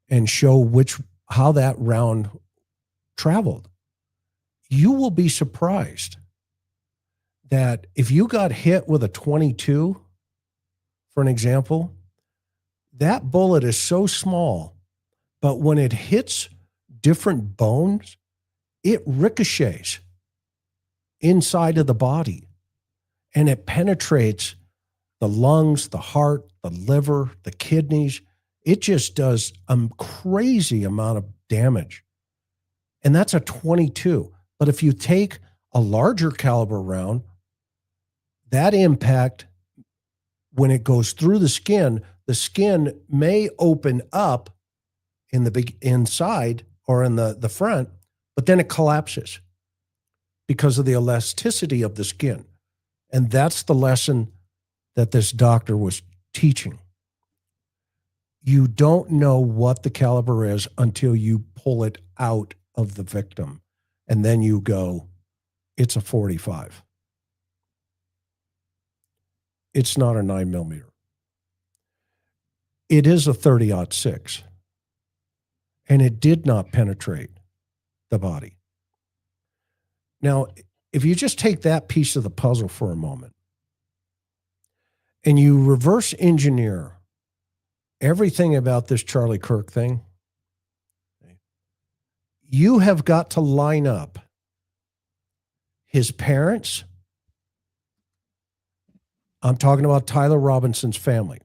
and show how that round traveled. You will be surprised that if you got hit with a 22, for an example, that bullet is so small, but when it hits different bones, it ricochets inside of the body and it penetrates the lungs, the heart, the liver, the kidneys. It just does a crazy amount of damage. And that's a 22. But if you take a larger caliber round, that impact, when it goes through the skin may open up in the big inside or in the front, but then it collapses because of the elasticity of the skin. And that's the lesson that this doctor was teaching. You don't know what the caliber is until you pull it out of the victim. And then you go, it's a 45. It's not a 9mm. It is a 30-06. And it did not penetrate the body. Now, if you just take that piece of the puzzle for a moment and you reverse engineer everything about this Charlie Kirk thing, you have got to line up his parents. I'm talking about Tyler Robinson's family.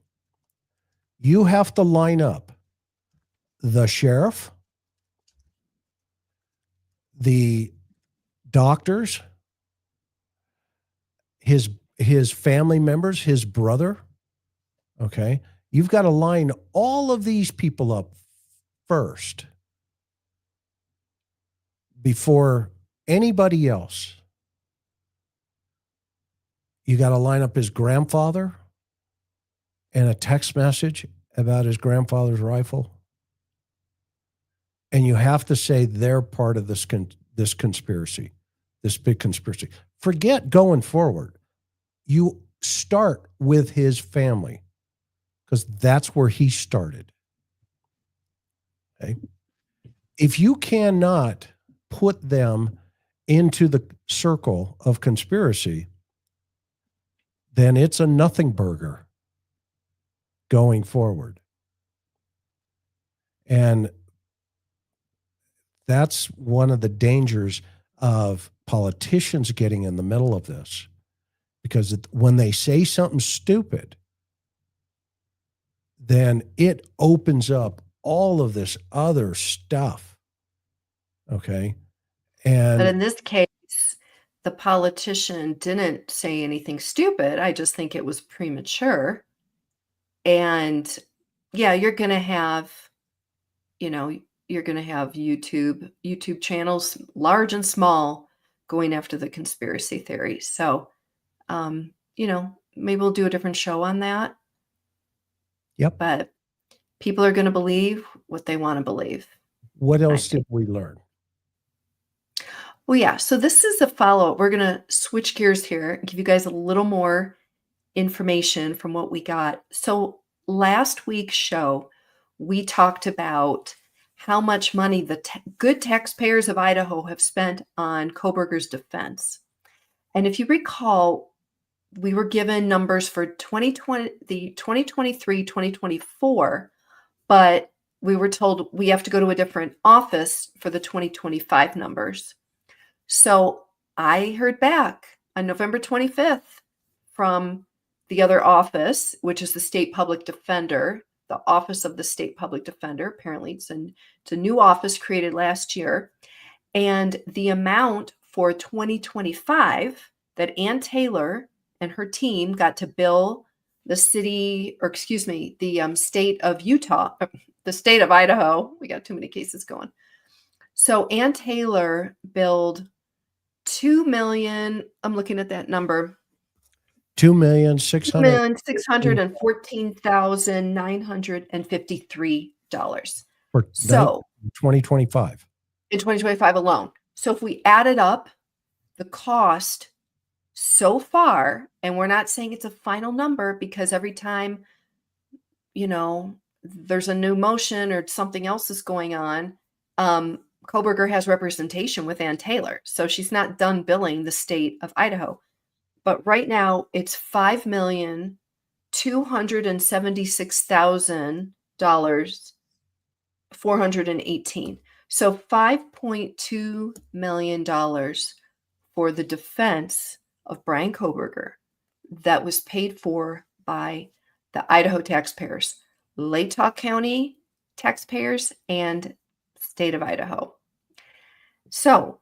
You have to line up the sheriff, the doctors, his family members, his brother. Okay. You've got to line all of these people up first before anybody else. You got to line up his grandfather and a text message about his grandfather's rifle. And you have to say they're part of this conspiracy, this big conspiracy. Forget going forward. You start with his family because that's where he started. Okay. If you cannot put them into the circle of conspiracy, then it's a nothing burger going forward. And that's one of the dangers of politicians getting in the middle of this, because when they say something stupid, then it opens up all of this other stuff. Okay. And But in this case, the politician didn't say anything stupid. I just think it was premature. And yeah, you're going to have, you're going to have YouTube channels, large and small, going after the conspiracy theory. So, maybe we'll do a different show on that. Yep. But people are going to believe what they want to believe. What else did we learn? Well, yeah. So this is a follow-up. We're going to switch gears here and give you guys a little more information from what we got. So last week's show, we talked about how much money the good taxpayers of Idaho have spent on Kohberger's defense. And if you recall, we were given numbers for 2020, the 2023, 2024, but we were told we have to go to a different office for the 2025 numbers. So I heard back on November 25th from the other office, which is the State Public Defender, the Office of the State Public Defender. Apparently, it's a new office created last year. And the amount for 2025 that Ann Taylor and her team got to bill the city, or excuse me, the state of Utah, the state of Idaho. We got too many cases going. So Ann Taylor billed $2 million. I'm looking at that number. $2,614,953 for 2025. In 2025 alone. So if we added up the cost so far, and we're not saying it's a final number because every time, there's a new motion or something else is going on, Kohberger has representation with Ann Taylor. So she's not done billing the state of Idaho. But right now it's $5,276,418. So $5.2 million for the defense of Bryan Kohberger that was paid for by the Idaho taxpayers, Latah County taxpayers, and state of Idaho. So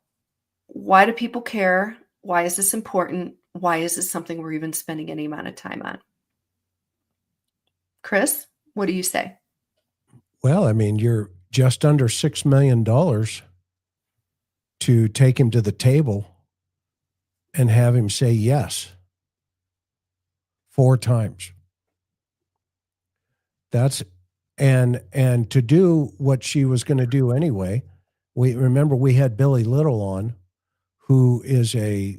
why do people care? Why is this important? Why is this something we're even spending any amount of time on? Chris, what do you say? Well, I mean, you're just under $6 million to take him to the table and have him say yes 4 times. That's and to do what she was going to do anyway. We had Billy Little on, who is a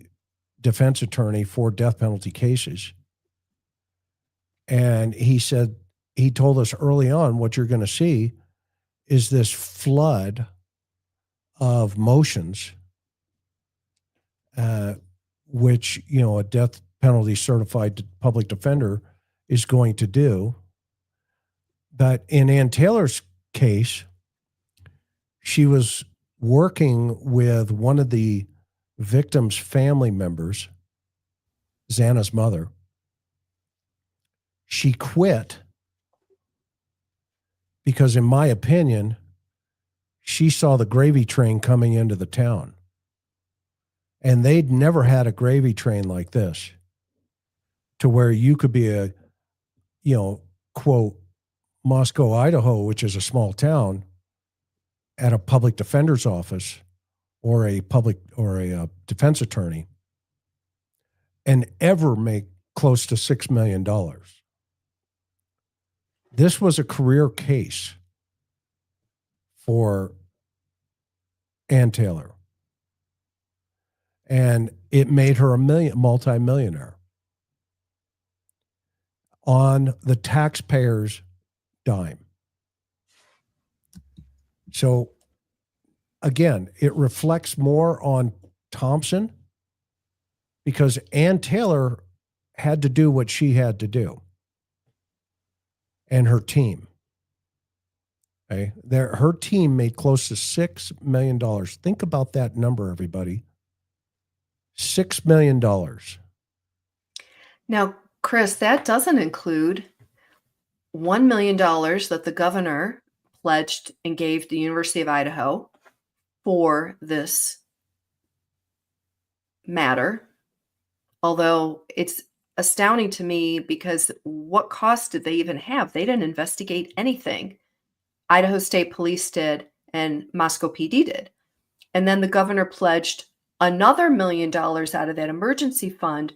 defense attorney for death penalty cases. And he told us early on, what you're going to see is this flood of motions which, a death penalty certified public defender is going to do. But in Ann Taylor's case, she was working with one of the victim's family members, Xana's mother. She quit because, in my opinion, she saw the gravy train coming into the town. And they'd never had a gravy train like this, to where you could be a, quote, Moscow, Idaho, which is a small town, at a public defender's office or a defense attorney and ever make close to $6 million. This was a career case for Ann Taylor. And it made her a multi-millionaire on the taxpayer's dime. So again, it reflects more on Thompson because Ann Taylor had to do what she had to do, and her team. Okay, her team made close to $6 million. Think about that number, everybody. $6 million. Now, Chris, that doesn't include $1 million that the governor pledged and gave the University of Idaho for this matter. Although it's astounding to me because what cost did they even have? They didn't investigate anything. Idaho State Police did and Moscow PD did. And then the governor pledged another $1 million out of that emergency fund,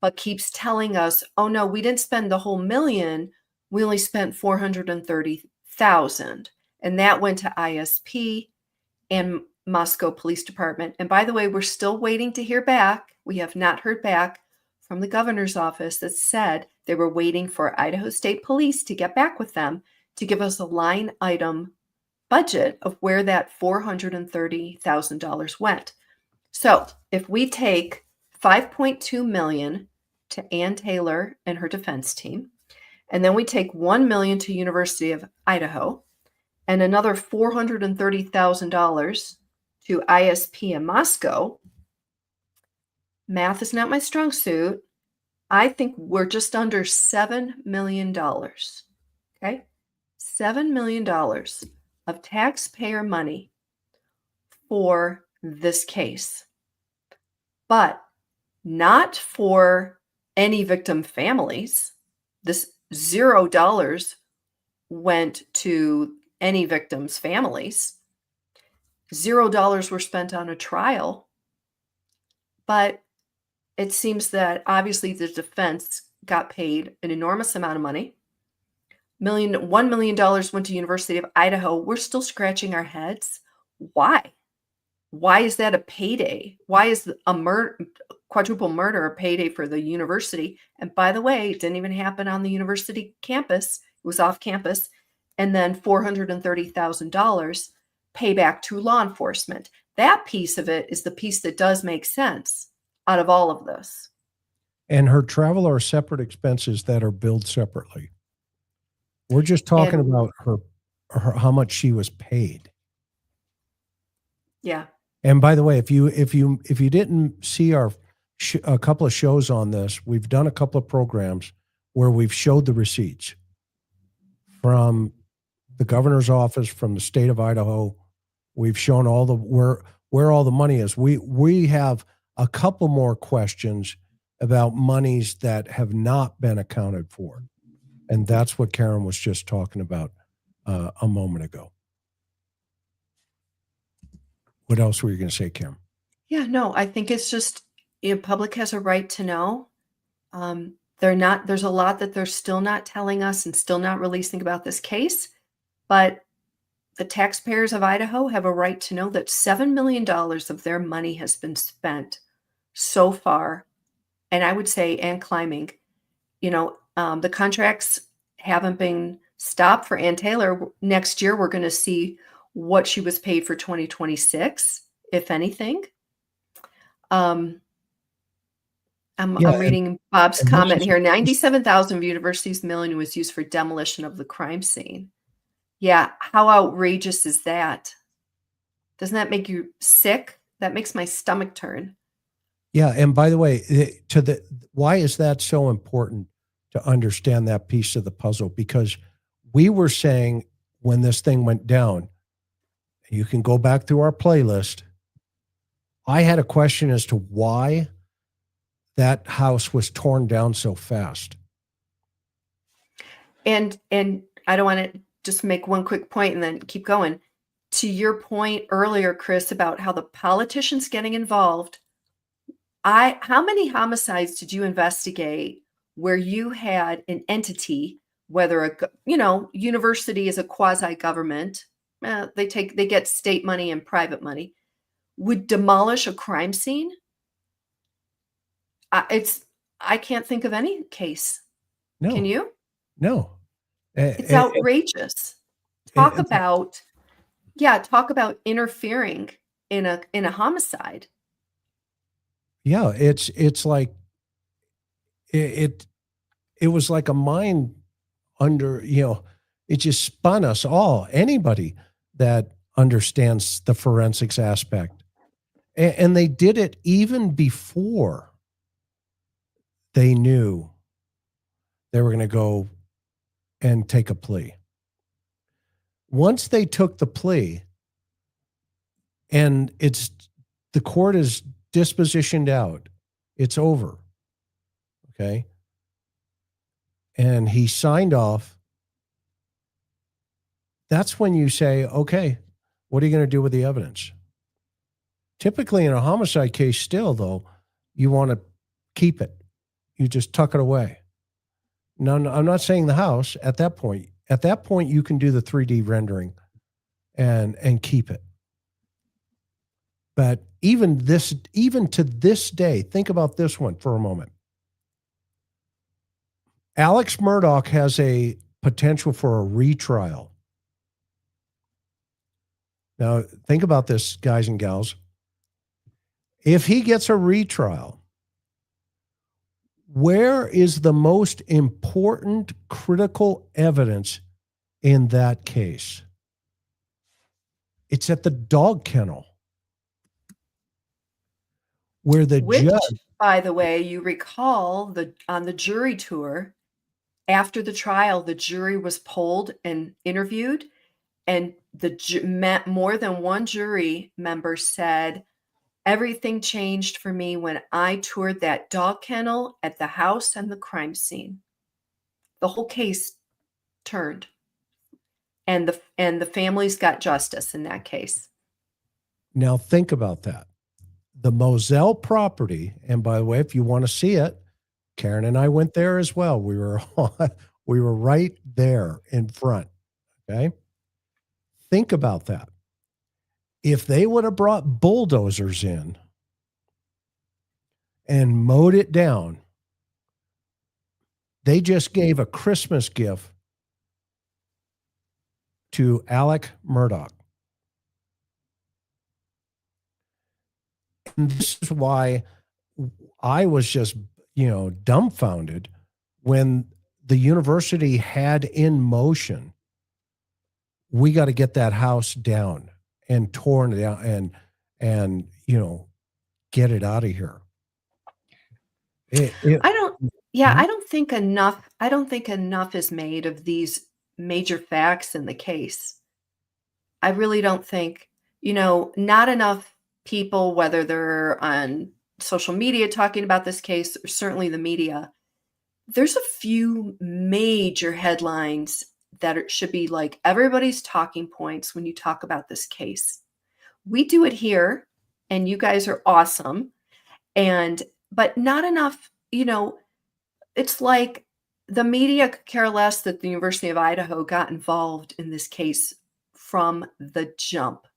but keeps telling us, oh no, we didn't spend the whole $1 million. We only spent $430,000. And that went to ISP and Moscow Police Department. And by the way, we're still waiting to hear back. We have not heard back from the governor's office that said they were waiting for Idaho State Police to get back with them to give us a line item budget of where that $430,000 went. So if we take $5.2 million to Ann Taylor and her defense team, and then we take $1 million to University of Idaho, and another $430,000 to ISP in Moscow, math is not my strong suit. I think we're just under $7 million. Okay? $7 million of taxpayer money for this case, but not for any victim families. This $0 went to any victim's families. $0 were spent on a trial, but it seems that obviously the defense got paid an enormous amount of money. $1 million went to University of Idaho. We're still scratching our heads. Why? Why is that a payday? Why is a quadruple murder a payday for the university? And by the way, it didn't even happen on the university campus. It was off campus. And then $430,000 payback to law enforcement. That piece of it is the piece that does make sense out of all of this. And her travel are separate expenses that are billed separately. We're just talking about her how much she was paid. Yeah. And by the way, if you didn't see a couple of shows on this, we've done a couple of programs where we've showed the receipts from the governor's office, from the state of Idaho. We've shown all the where all the money is. We have a couple more questions about monies that have not been accounted for. And that's what Karen was just talking about a moment ago. What else were you going to say, Karen? Yeah, no, I think it's just, public has a right to know. There's a lot that they're still not telling us and still not releasing about this case, but the taxpayers of Idaho have a right to know that $7 million of their money has been spent so far. And I would say, and climbing, the contracts haven't been stopped for Ann Taylor. Next year, we're going to see what she was paid for 2026, if anything. Yeah, I'm reading Bob's and this comment is here. 97,000 of University's million was used for demolition of the crime scene. Yeah, how outrageous is that? Doesn't that make you sick? That makes my stomach turn. yeah, and by the way, why is that so important to understand that piece of the puzzle? Because we were saying when this thing went down, you can go back through our playlist. I had a question as to why that house was torn down so fast. And I don't want to just make one quick point and then keep going. To your point earlier, Chris, about how the politicians getting involved, how many homicides did you investigate where you had an entity, whether university is a quasi government, they get state money and private money, would demolish a crime scene? I can't think of any case. No, Can you? no. It's outrageous. Talk it- about interfering in a homicide. Yeah, it's like it was like a mind under, it just spun us all, anybody that understands the forensics aspect. And they did it even before they knew they were going to go and take a plea. Once they took the plea and the court is dispositioned out, it's over. Okay. And he signed off. That's when you say, okay, what are you going to do with the evidence? Typically in a homicide case still, though, you want to keep it. You just tuck it away. No, I'm not saying the house at that point. At that point, you can do the 3D rendering and keep it. But even to this day, think about this one for a moment. Alex Murdaugh has a potential for a retrial. Now, think about this, guys and gals. If he gets a retrial, where is the most important critical evidence in that case? It's at the dog kennel, where the Which, judge, by the way, you recall on the jury tour, after the trial, the jury was polled and interviewed, and more than one jury member said, everything changed for me when I toured that dog kennel at the house and the crime scene. The whole case turned, and the families got justice in that case. now think about that. The Moselle property, and by the way, if you want to see it, Karen and I went there as well. We were right there in front. Okay. Think about that. If they would have brought bulldozers in and mowed it down, they just gave a Christmas gift to Alec Murdaugh. And this is why I was just, dumbfounded when the university had in motion, we got to get that house down and torn down and get it out of here. I don't think enough is made of these major facts in the case. I really don't think, not enough people, whether they're on social media talking about this case, or certainly the media, there's a few major headlines that should be like everybody's talking points when you talk about this case. We do it here, and you guys are awesome. But not enough, it's like the media could care less that the University of Idaho got involved in this case from the jump.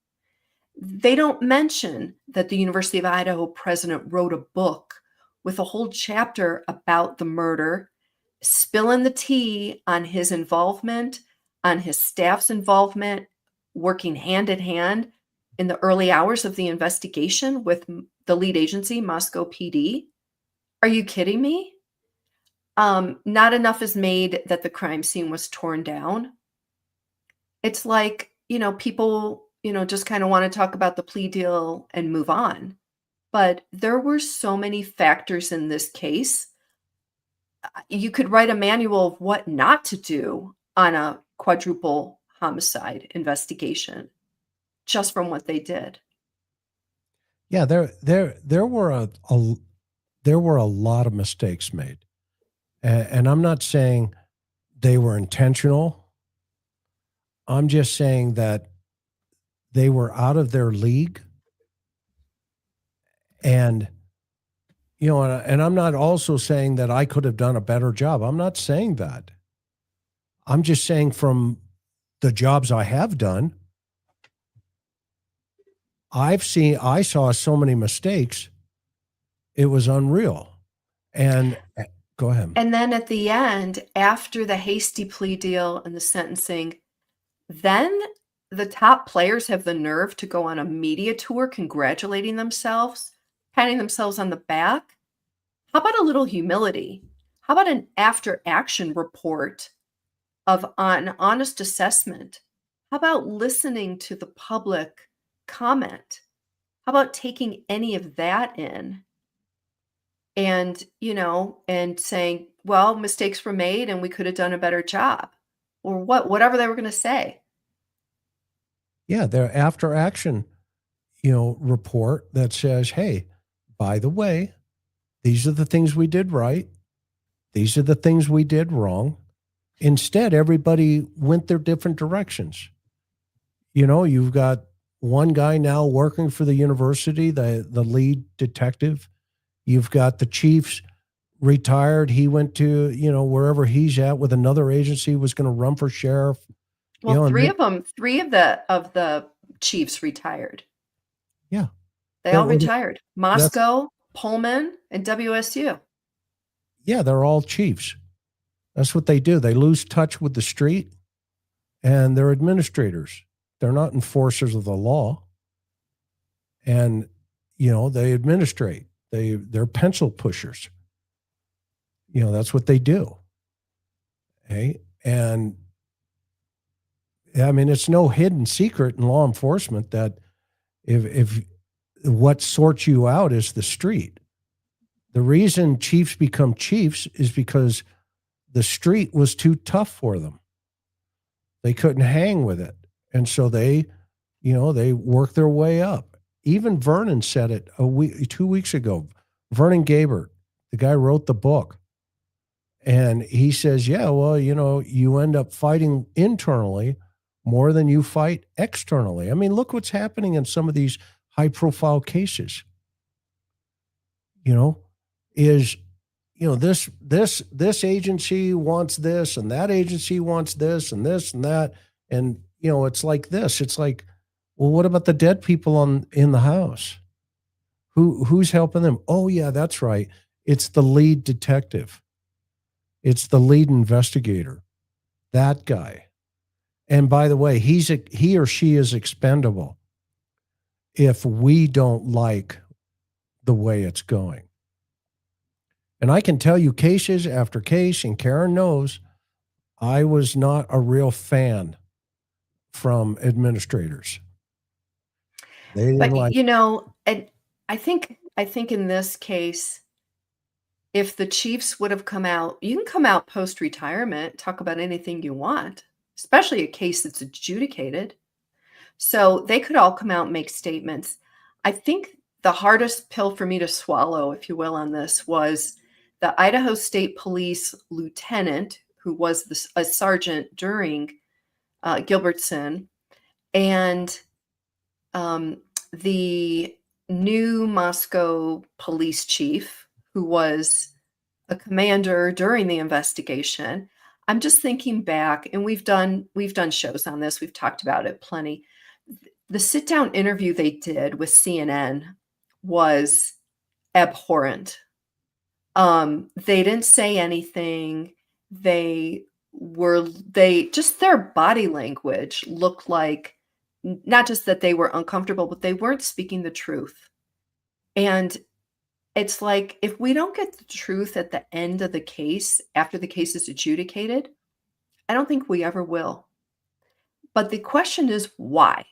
They don't mention that the University of Idaho president wrote a book with a whole chapter about the murder, spilling the tea on his involvement, on his staff's involvement, working hand in hand in the early hours of the investigation with the lead agency, Moscow PD. Are you kidding me? Not enough is made that the crime scene was torn down. It's like, people, just kind of want to talk about the plea deal and move on. But there were so many factors in this case. You could write a manual of what not to do on a quadruple homicide investigation just from what they did. Yeah, there were there were a lot of mistakes made, and I'm not saying they were intentional. I'm just saying that they were out of their league, and and I'm not also saying that I could have done a better job. I'm not saying that. I'm just saying from the jobs I have done, I saw so many mistakes. It was unreal. And go ahead. And then at the end, after the hasty plea deal and the sentencing, then the top players have the nerve to go on a media tour congratulating themselves, patting themselves on the back. How about a little humility? How about an after action report of an honest assessment? How about listening to the public comment? How about taking any of that in and, and saying, well, mistakes were made and we could have done a better job, or whatever they were going to say. Yeah, their after action, report that says, hey, by the way, these are the things we did right. These are the things we did wrong. Instead, everybody went their different directions. You've got one guy now working for the university, the lead detective. You've got the chief's retired. He went to, wherever he's at with another agency, was going to run for sheriff. Well, three of the chiefs retired. Yeah. They all retired. Moscow, Pullman, and WSU. Yeah, they're all chiefs. That's what they do. They lose touch with the street, and they're administrators. They're not enforcers of the law. And, they administrate. They're pencil pushers. That's what they do. Okay. And I mean, it's no hidden secret in law enforcement that if what sorts you out is the street. The reason chiefs become chiefs is because the street was too tough for them. They couldn't hang with it. And so they worked their way up. Even Vernon said it 2 weeks ago. Vernon Gabert, the guy wrote the book. And he says, yeah, well, you end up fighting internally more than you fight externally. I mean, look what's happening in some of these high profile cases. This agency wants this and that agency wants this and that. And, it's like this. It's like, well, what about the dead people in the house? Who's helping them? Oh, yeah, that's right. It's the lead detective. It's the lead investigator, that guy. And by the way, he or she is expendable if we don't like the way it's going. And I can tell you cases after case, and Karen knows, I was not a real fan from administrators. They didn't like. And I think in this case, if the chiefs would have come out, you can come out post-retirement, talk about anything you want, especially a case that's adjudicated. So they could all come out and make statements. I think the hardest pill for me to swallow, if you will, on this was the Idaho State Police lieutenant, who was a sergeant during Gilbertson, and the new Moscow police chief, who was a commander during the investigation. I'm just thinking back, and we've done shows on this. We've talked about it plenty. The sit-down interview they did with CNN was abhorrent. They didn't say anything. Their body language looked like not just that they were uncomfortable, but they weren't speaking the truth. And it's like if we don't get the truth at the end of the case, after the case is adjudicated, I don't think we ever will. But the question is why?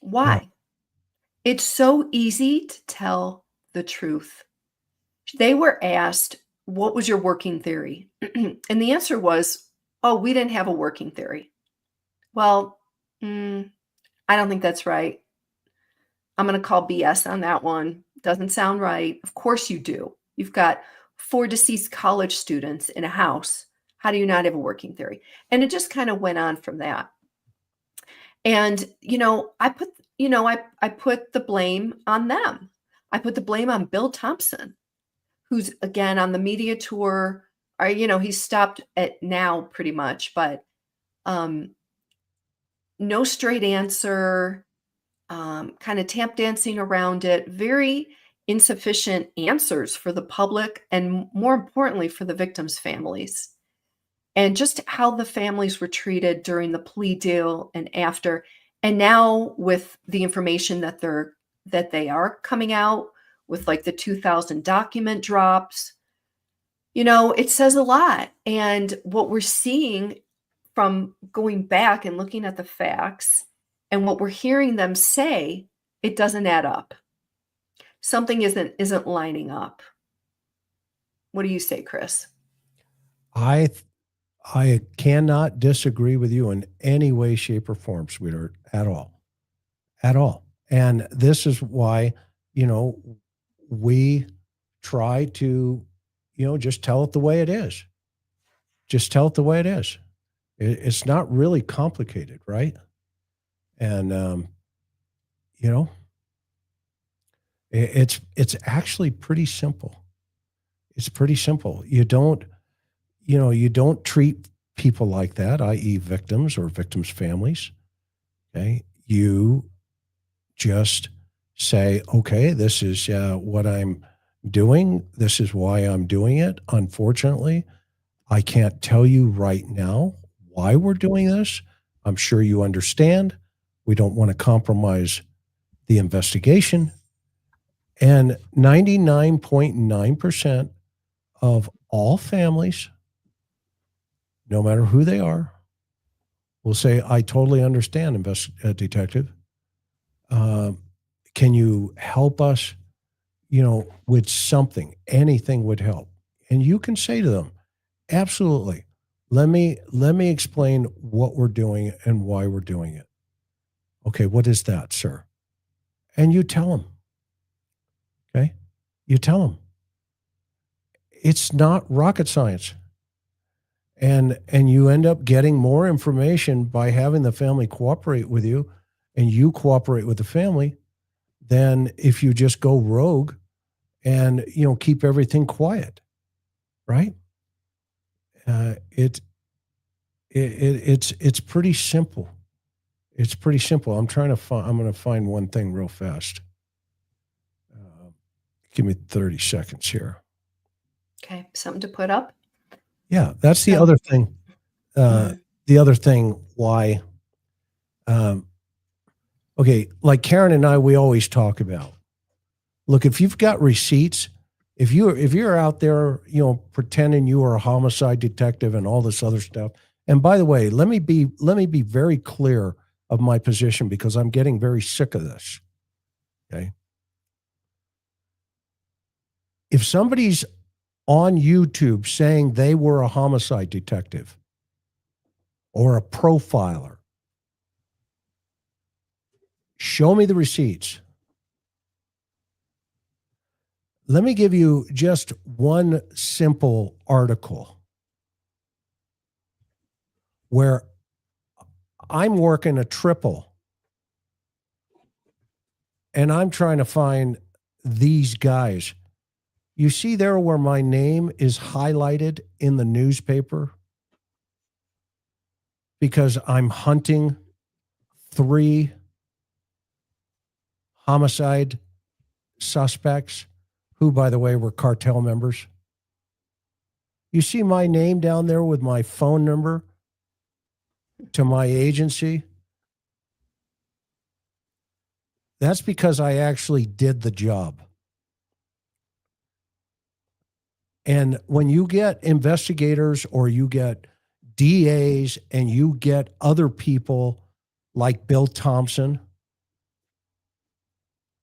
Yeah. Why? It's so easy to tell the truth. They were asked, "What was your working theory?" And the answer was, "Oh, we didn't have a working theory." Well, I don't think that's right. I'm going to call BS on that one. Doesn't sound right. Of course you do. You've got 4 deceased college students in a house. How do you not have a working theory? And it just kind of went on from that. And, I put the blame on them. I put the blame on Bill Thompson, who's again on the media tour, or, he's stopped at now pretty much, but no straight answer, kind of tap dancing around it, very insufficient answers for the public, and more importantly, for the victims' families. And just how the families were treated during the plea deal and after. And now with the information that they are coming out with, like the 2000 document drops, it says a lot. And what we're seeing from going back and looking at the facts and what we're hearing them say, it doesn't add up. Something isn't lining up. What do you say, Chris? I cannot disagree with you in any way, shape, or form, sweetheart, at all. At all. And this is why, we try to, just tell it the way it is. Just tell it the way it is. It's not really complicated, right? And, it's actually pretty simple. It's pretty simple. You don't treat people like that, i.e. victims or victims' families. Okay. You just say, okay, this is what I'm doing. This is why I'm doing it. Unfortunately, I can't tell you right now why we're doing this. I'm sure you understand. We don't want to compromise the investigation. And 99.9% of all families, no matter who they are, will say, I totally understand, detective. Can you help us, with something? Anything would help. And you can say to them, absolutely. Let me explain what we're doing and why we're doing it. Okay, what is that, sir? And you tell them. Okay? You tell them. It's not rocket science. And you end up getting more information by having the family cooperate with you, and you cooperate with the family, than if you just go rogue and keep everything quiet, right? It's pretty simple. It's pretty simple. I'm going to find one thing real fast. Give me 30 seconds here. Okay, something to put up. Yeah, that's the other thing. The other thing why, okay, like Karen and I, we always talk about, look, if you've got receipts, if you're out there, pretending you are a homicide detective and all this other stuff. And by the way, let me be very clear of my position, because I'm getting very sick of this. Okay. If somebody's on YouTube saying they were a homicide detective or a profiler, show me the receipts. Let me give you just one simple article where I'm working a triple and I'm trying to find these guys. You see there where my name is highlighted in the newspaper? Because I'm hunting 3 homicide suspects who, by the way, were cartel members. You see my name down there with my phone number to my agency? That's because I actually did the job. And when you get investigators or you get DAs and you get other people like Bill Thompson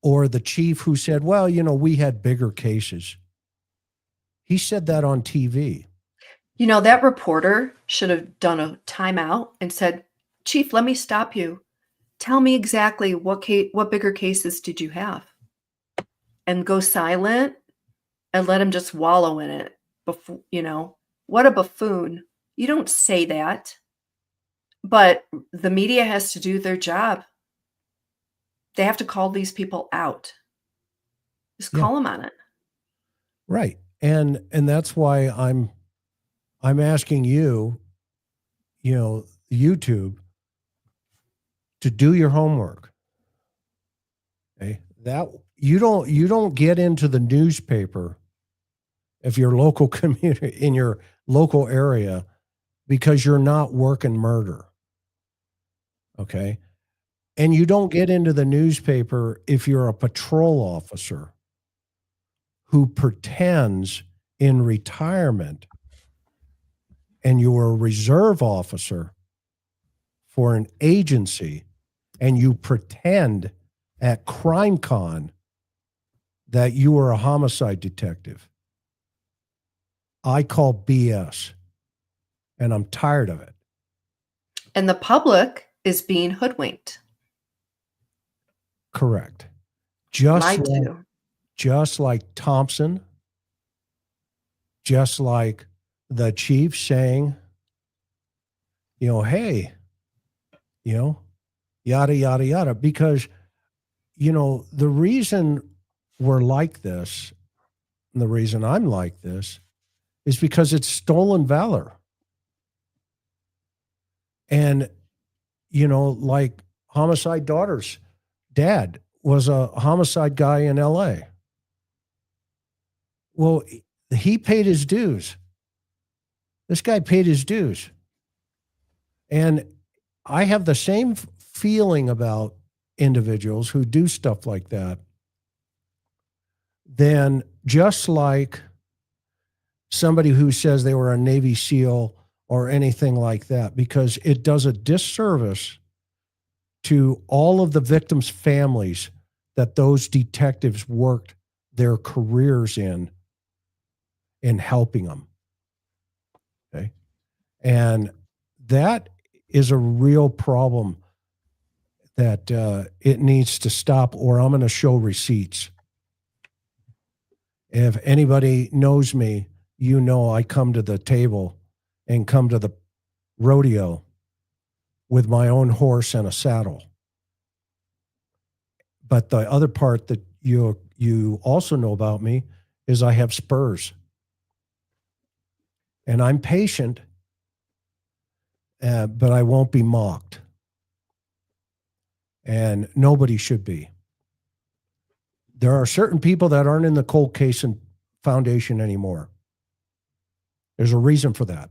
or the chief who said, well, we had bigger cases. He said that on TV. That reporter should have done a timeout and said, Chief, let me stop you. Tell me exactly what bigger cases did you have? And go silent and let him just wallow in it. What a buffoon. You don't say that. But the media has to do their job. They have to call these people out. Just call them on it. Right. And that's why I'm asking you, YouTube, to do your homework. Okay? That you don't get into the newspaper if your local community in your local area because you're not working murder. Okay? And you don't get into the newspaper if you're a patrol officer who pretends in retirement and you're a reserve officer for an agency and you pretend at CrimeCon that you are a homicide detective. I call BS, and I'm tired of it. And the public is being hoodwinked. Correct. Just like Thompson, just like the chief saying, hey, yada, yada, yada. Because, the reason we're like this, and the reason I'm like this, is because it's stolen valor. And, like Homicide Daughter's dad was a homicide guy in LA. Well, he paid his dues. This guy paid his dues. And I have the same feeling about individuals who do stuff like that. Then just like somebody who says they were a Navy SEAL or anything like that, because it does a disservice to all of the victims' families that those detectives worked their careers in helping them. Okay. And that is a real problem that it needs to stop, or I'm going to show receipts. If anybody knows me, I come to the table and come to the rodeo with my own horse and a saddle. But the other part that you also know about me is I have spurs. And I'm patient, but I won't be mocked. And nobody should be. There are certain people that aren't in the cold case and foundation anymore. There's a reason for that.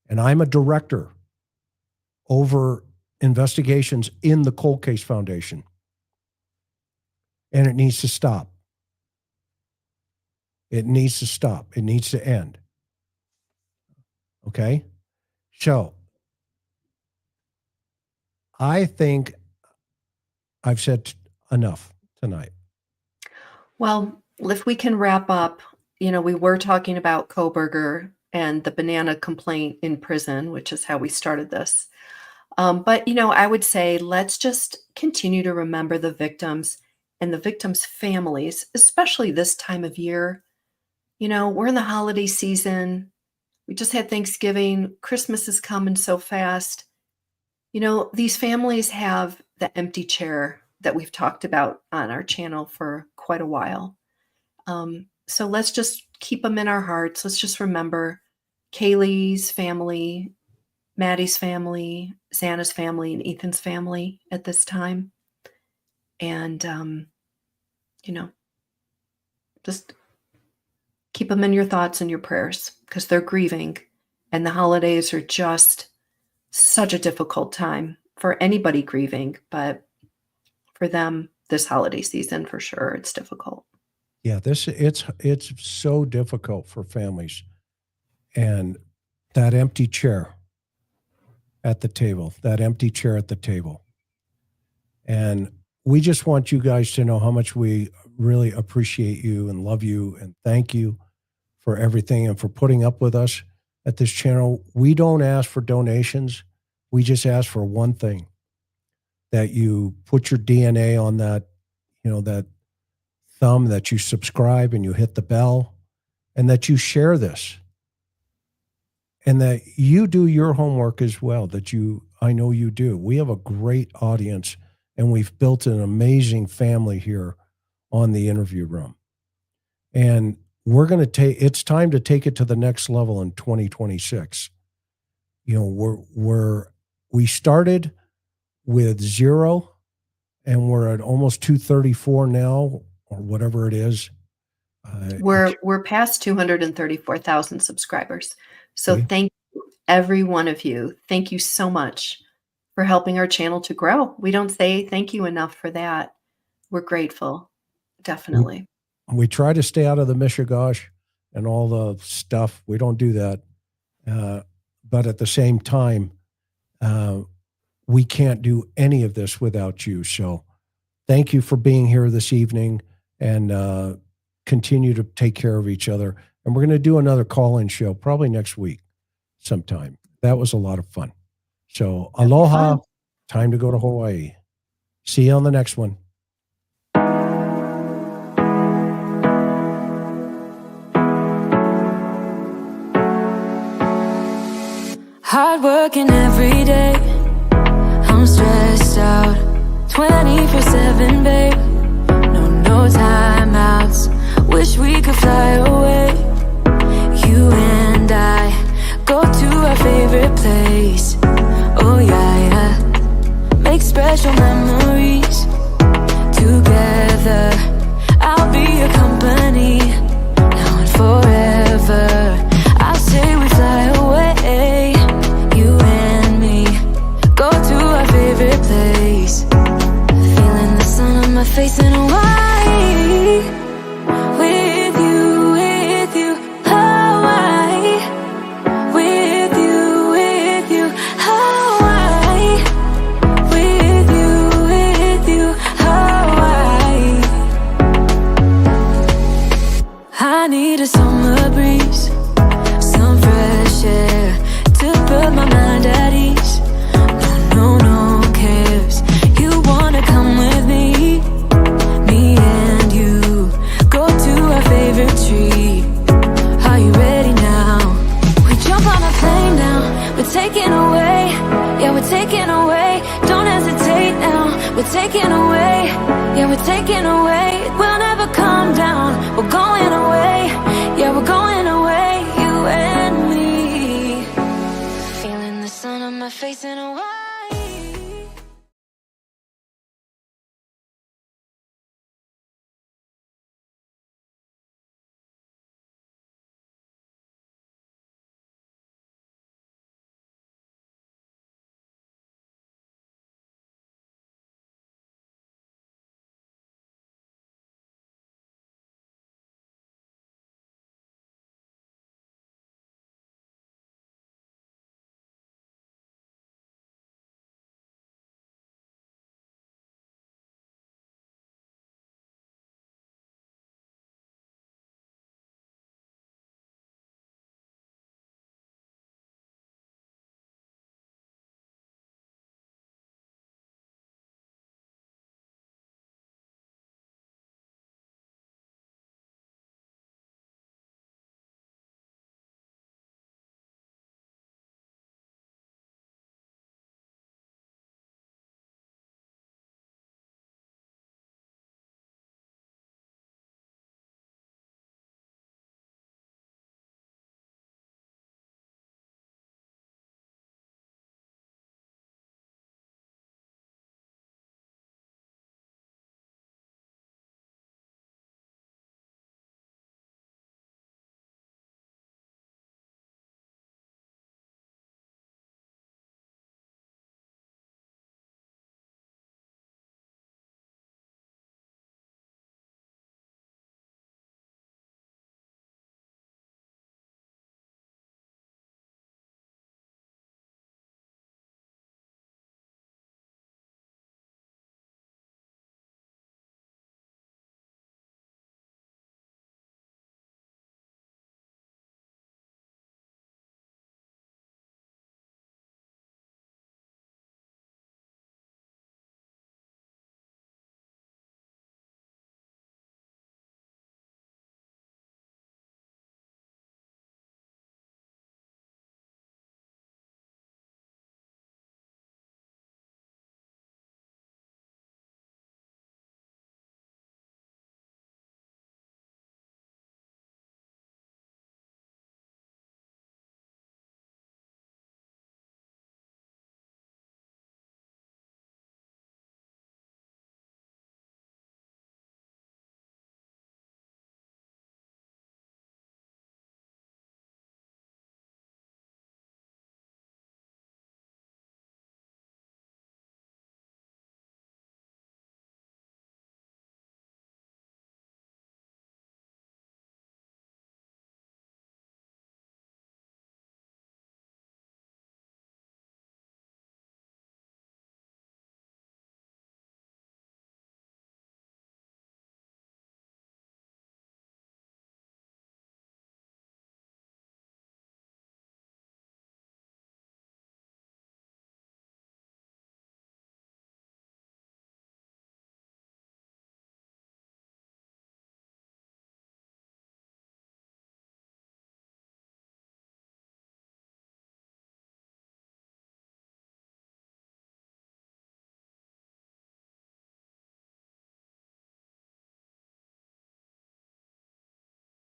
And I'm a director over investigations in the cold case foundation. And it needs to stop. It needs to stop. It needs to end. Okay? So, I think I've said enough tonight. Well, if we can wrap up, we were talking about Kohberger and the banana complaint in prison, which is how we started this. But, I would say let's just continue to remember the victims and the victims' families, especially this time of year. We're in the holiday season. We just had Thanksgiving. Christmas is coming so fast. These families have the empty chair that we've talked about on our channel for quite a while. So let's just keep them in our hearts. Let's just remember Kaylee's family, Maddie's family, Xana's family, and Ethan's family at this time. And, just keep them in your thoughts and your prayers because they're grieving. And the holidays are just such a difficult time for anybody grieving. But for them, this holiday season, for sure, it's difficult. Yeah, it's so difficult for families. And that empty chair at the table, And we just want you guys to know how much we really appreciate you and love you and thank you for everything and for putting up with us at this channel. We don't ask for donations. We just ask for one thing, that you put your DNA on that, that thumb, that you subscribe and you hit the bell, and that you share this, and that you do your homework as well, I know you do. We have a great audience, and we've built an amazing family here on the interview room. And it's time to take it to the next level in 2026. We started with 0, and we're at almost 234 now, or whatever it is. We're past 234,000 subscribers. So thank you, every one of you. Thank you so much for helping our channel to grow. We don't say thank you enough for that. We're grateful, definitely. We try to stay out of the mishigosh and all the stuff. We don't do that. But at the same time, we can't do any of this without you. So thank you for being here this evening, and continue to take care of each other. And we're going to do another call-in show probably next week sometime. That was a lot of fun. So aloha, time to go to Hawaii. See you on the next one. Hard working every day, I'm stressed out 24/7, babe. No timeouts, wish we could fly away. You and I go to our favorite place. Oh yeah, make special memories together. I'll be your company now and forever. I say we fly away, you and me, go to our favorite place. Feeling the sun on my face in Hawaii. With you, Hawaii. With you, Hawaii. With you, Hawaii. I need a summer breeze, some fresh air to put my mind at ease. No cares. You wanna come with me? Me and you go to our favorite tree. Are you ready now? We jump on a plane now. We're taking away. Yeah, we're taking away. Don't hesitate now. We're taking away. Yeah, we're taking away. We'll never come down. We're going away. Yeah, we're going away. You and me. Feeling the sun on my face in a while.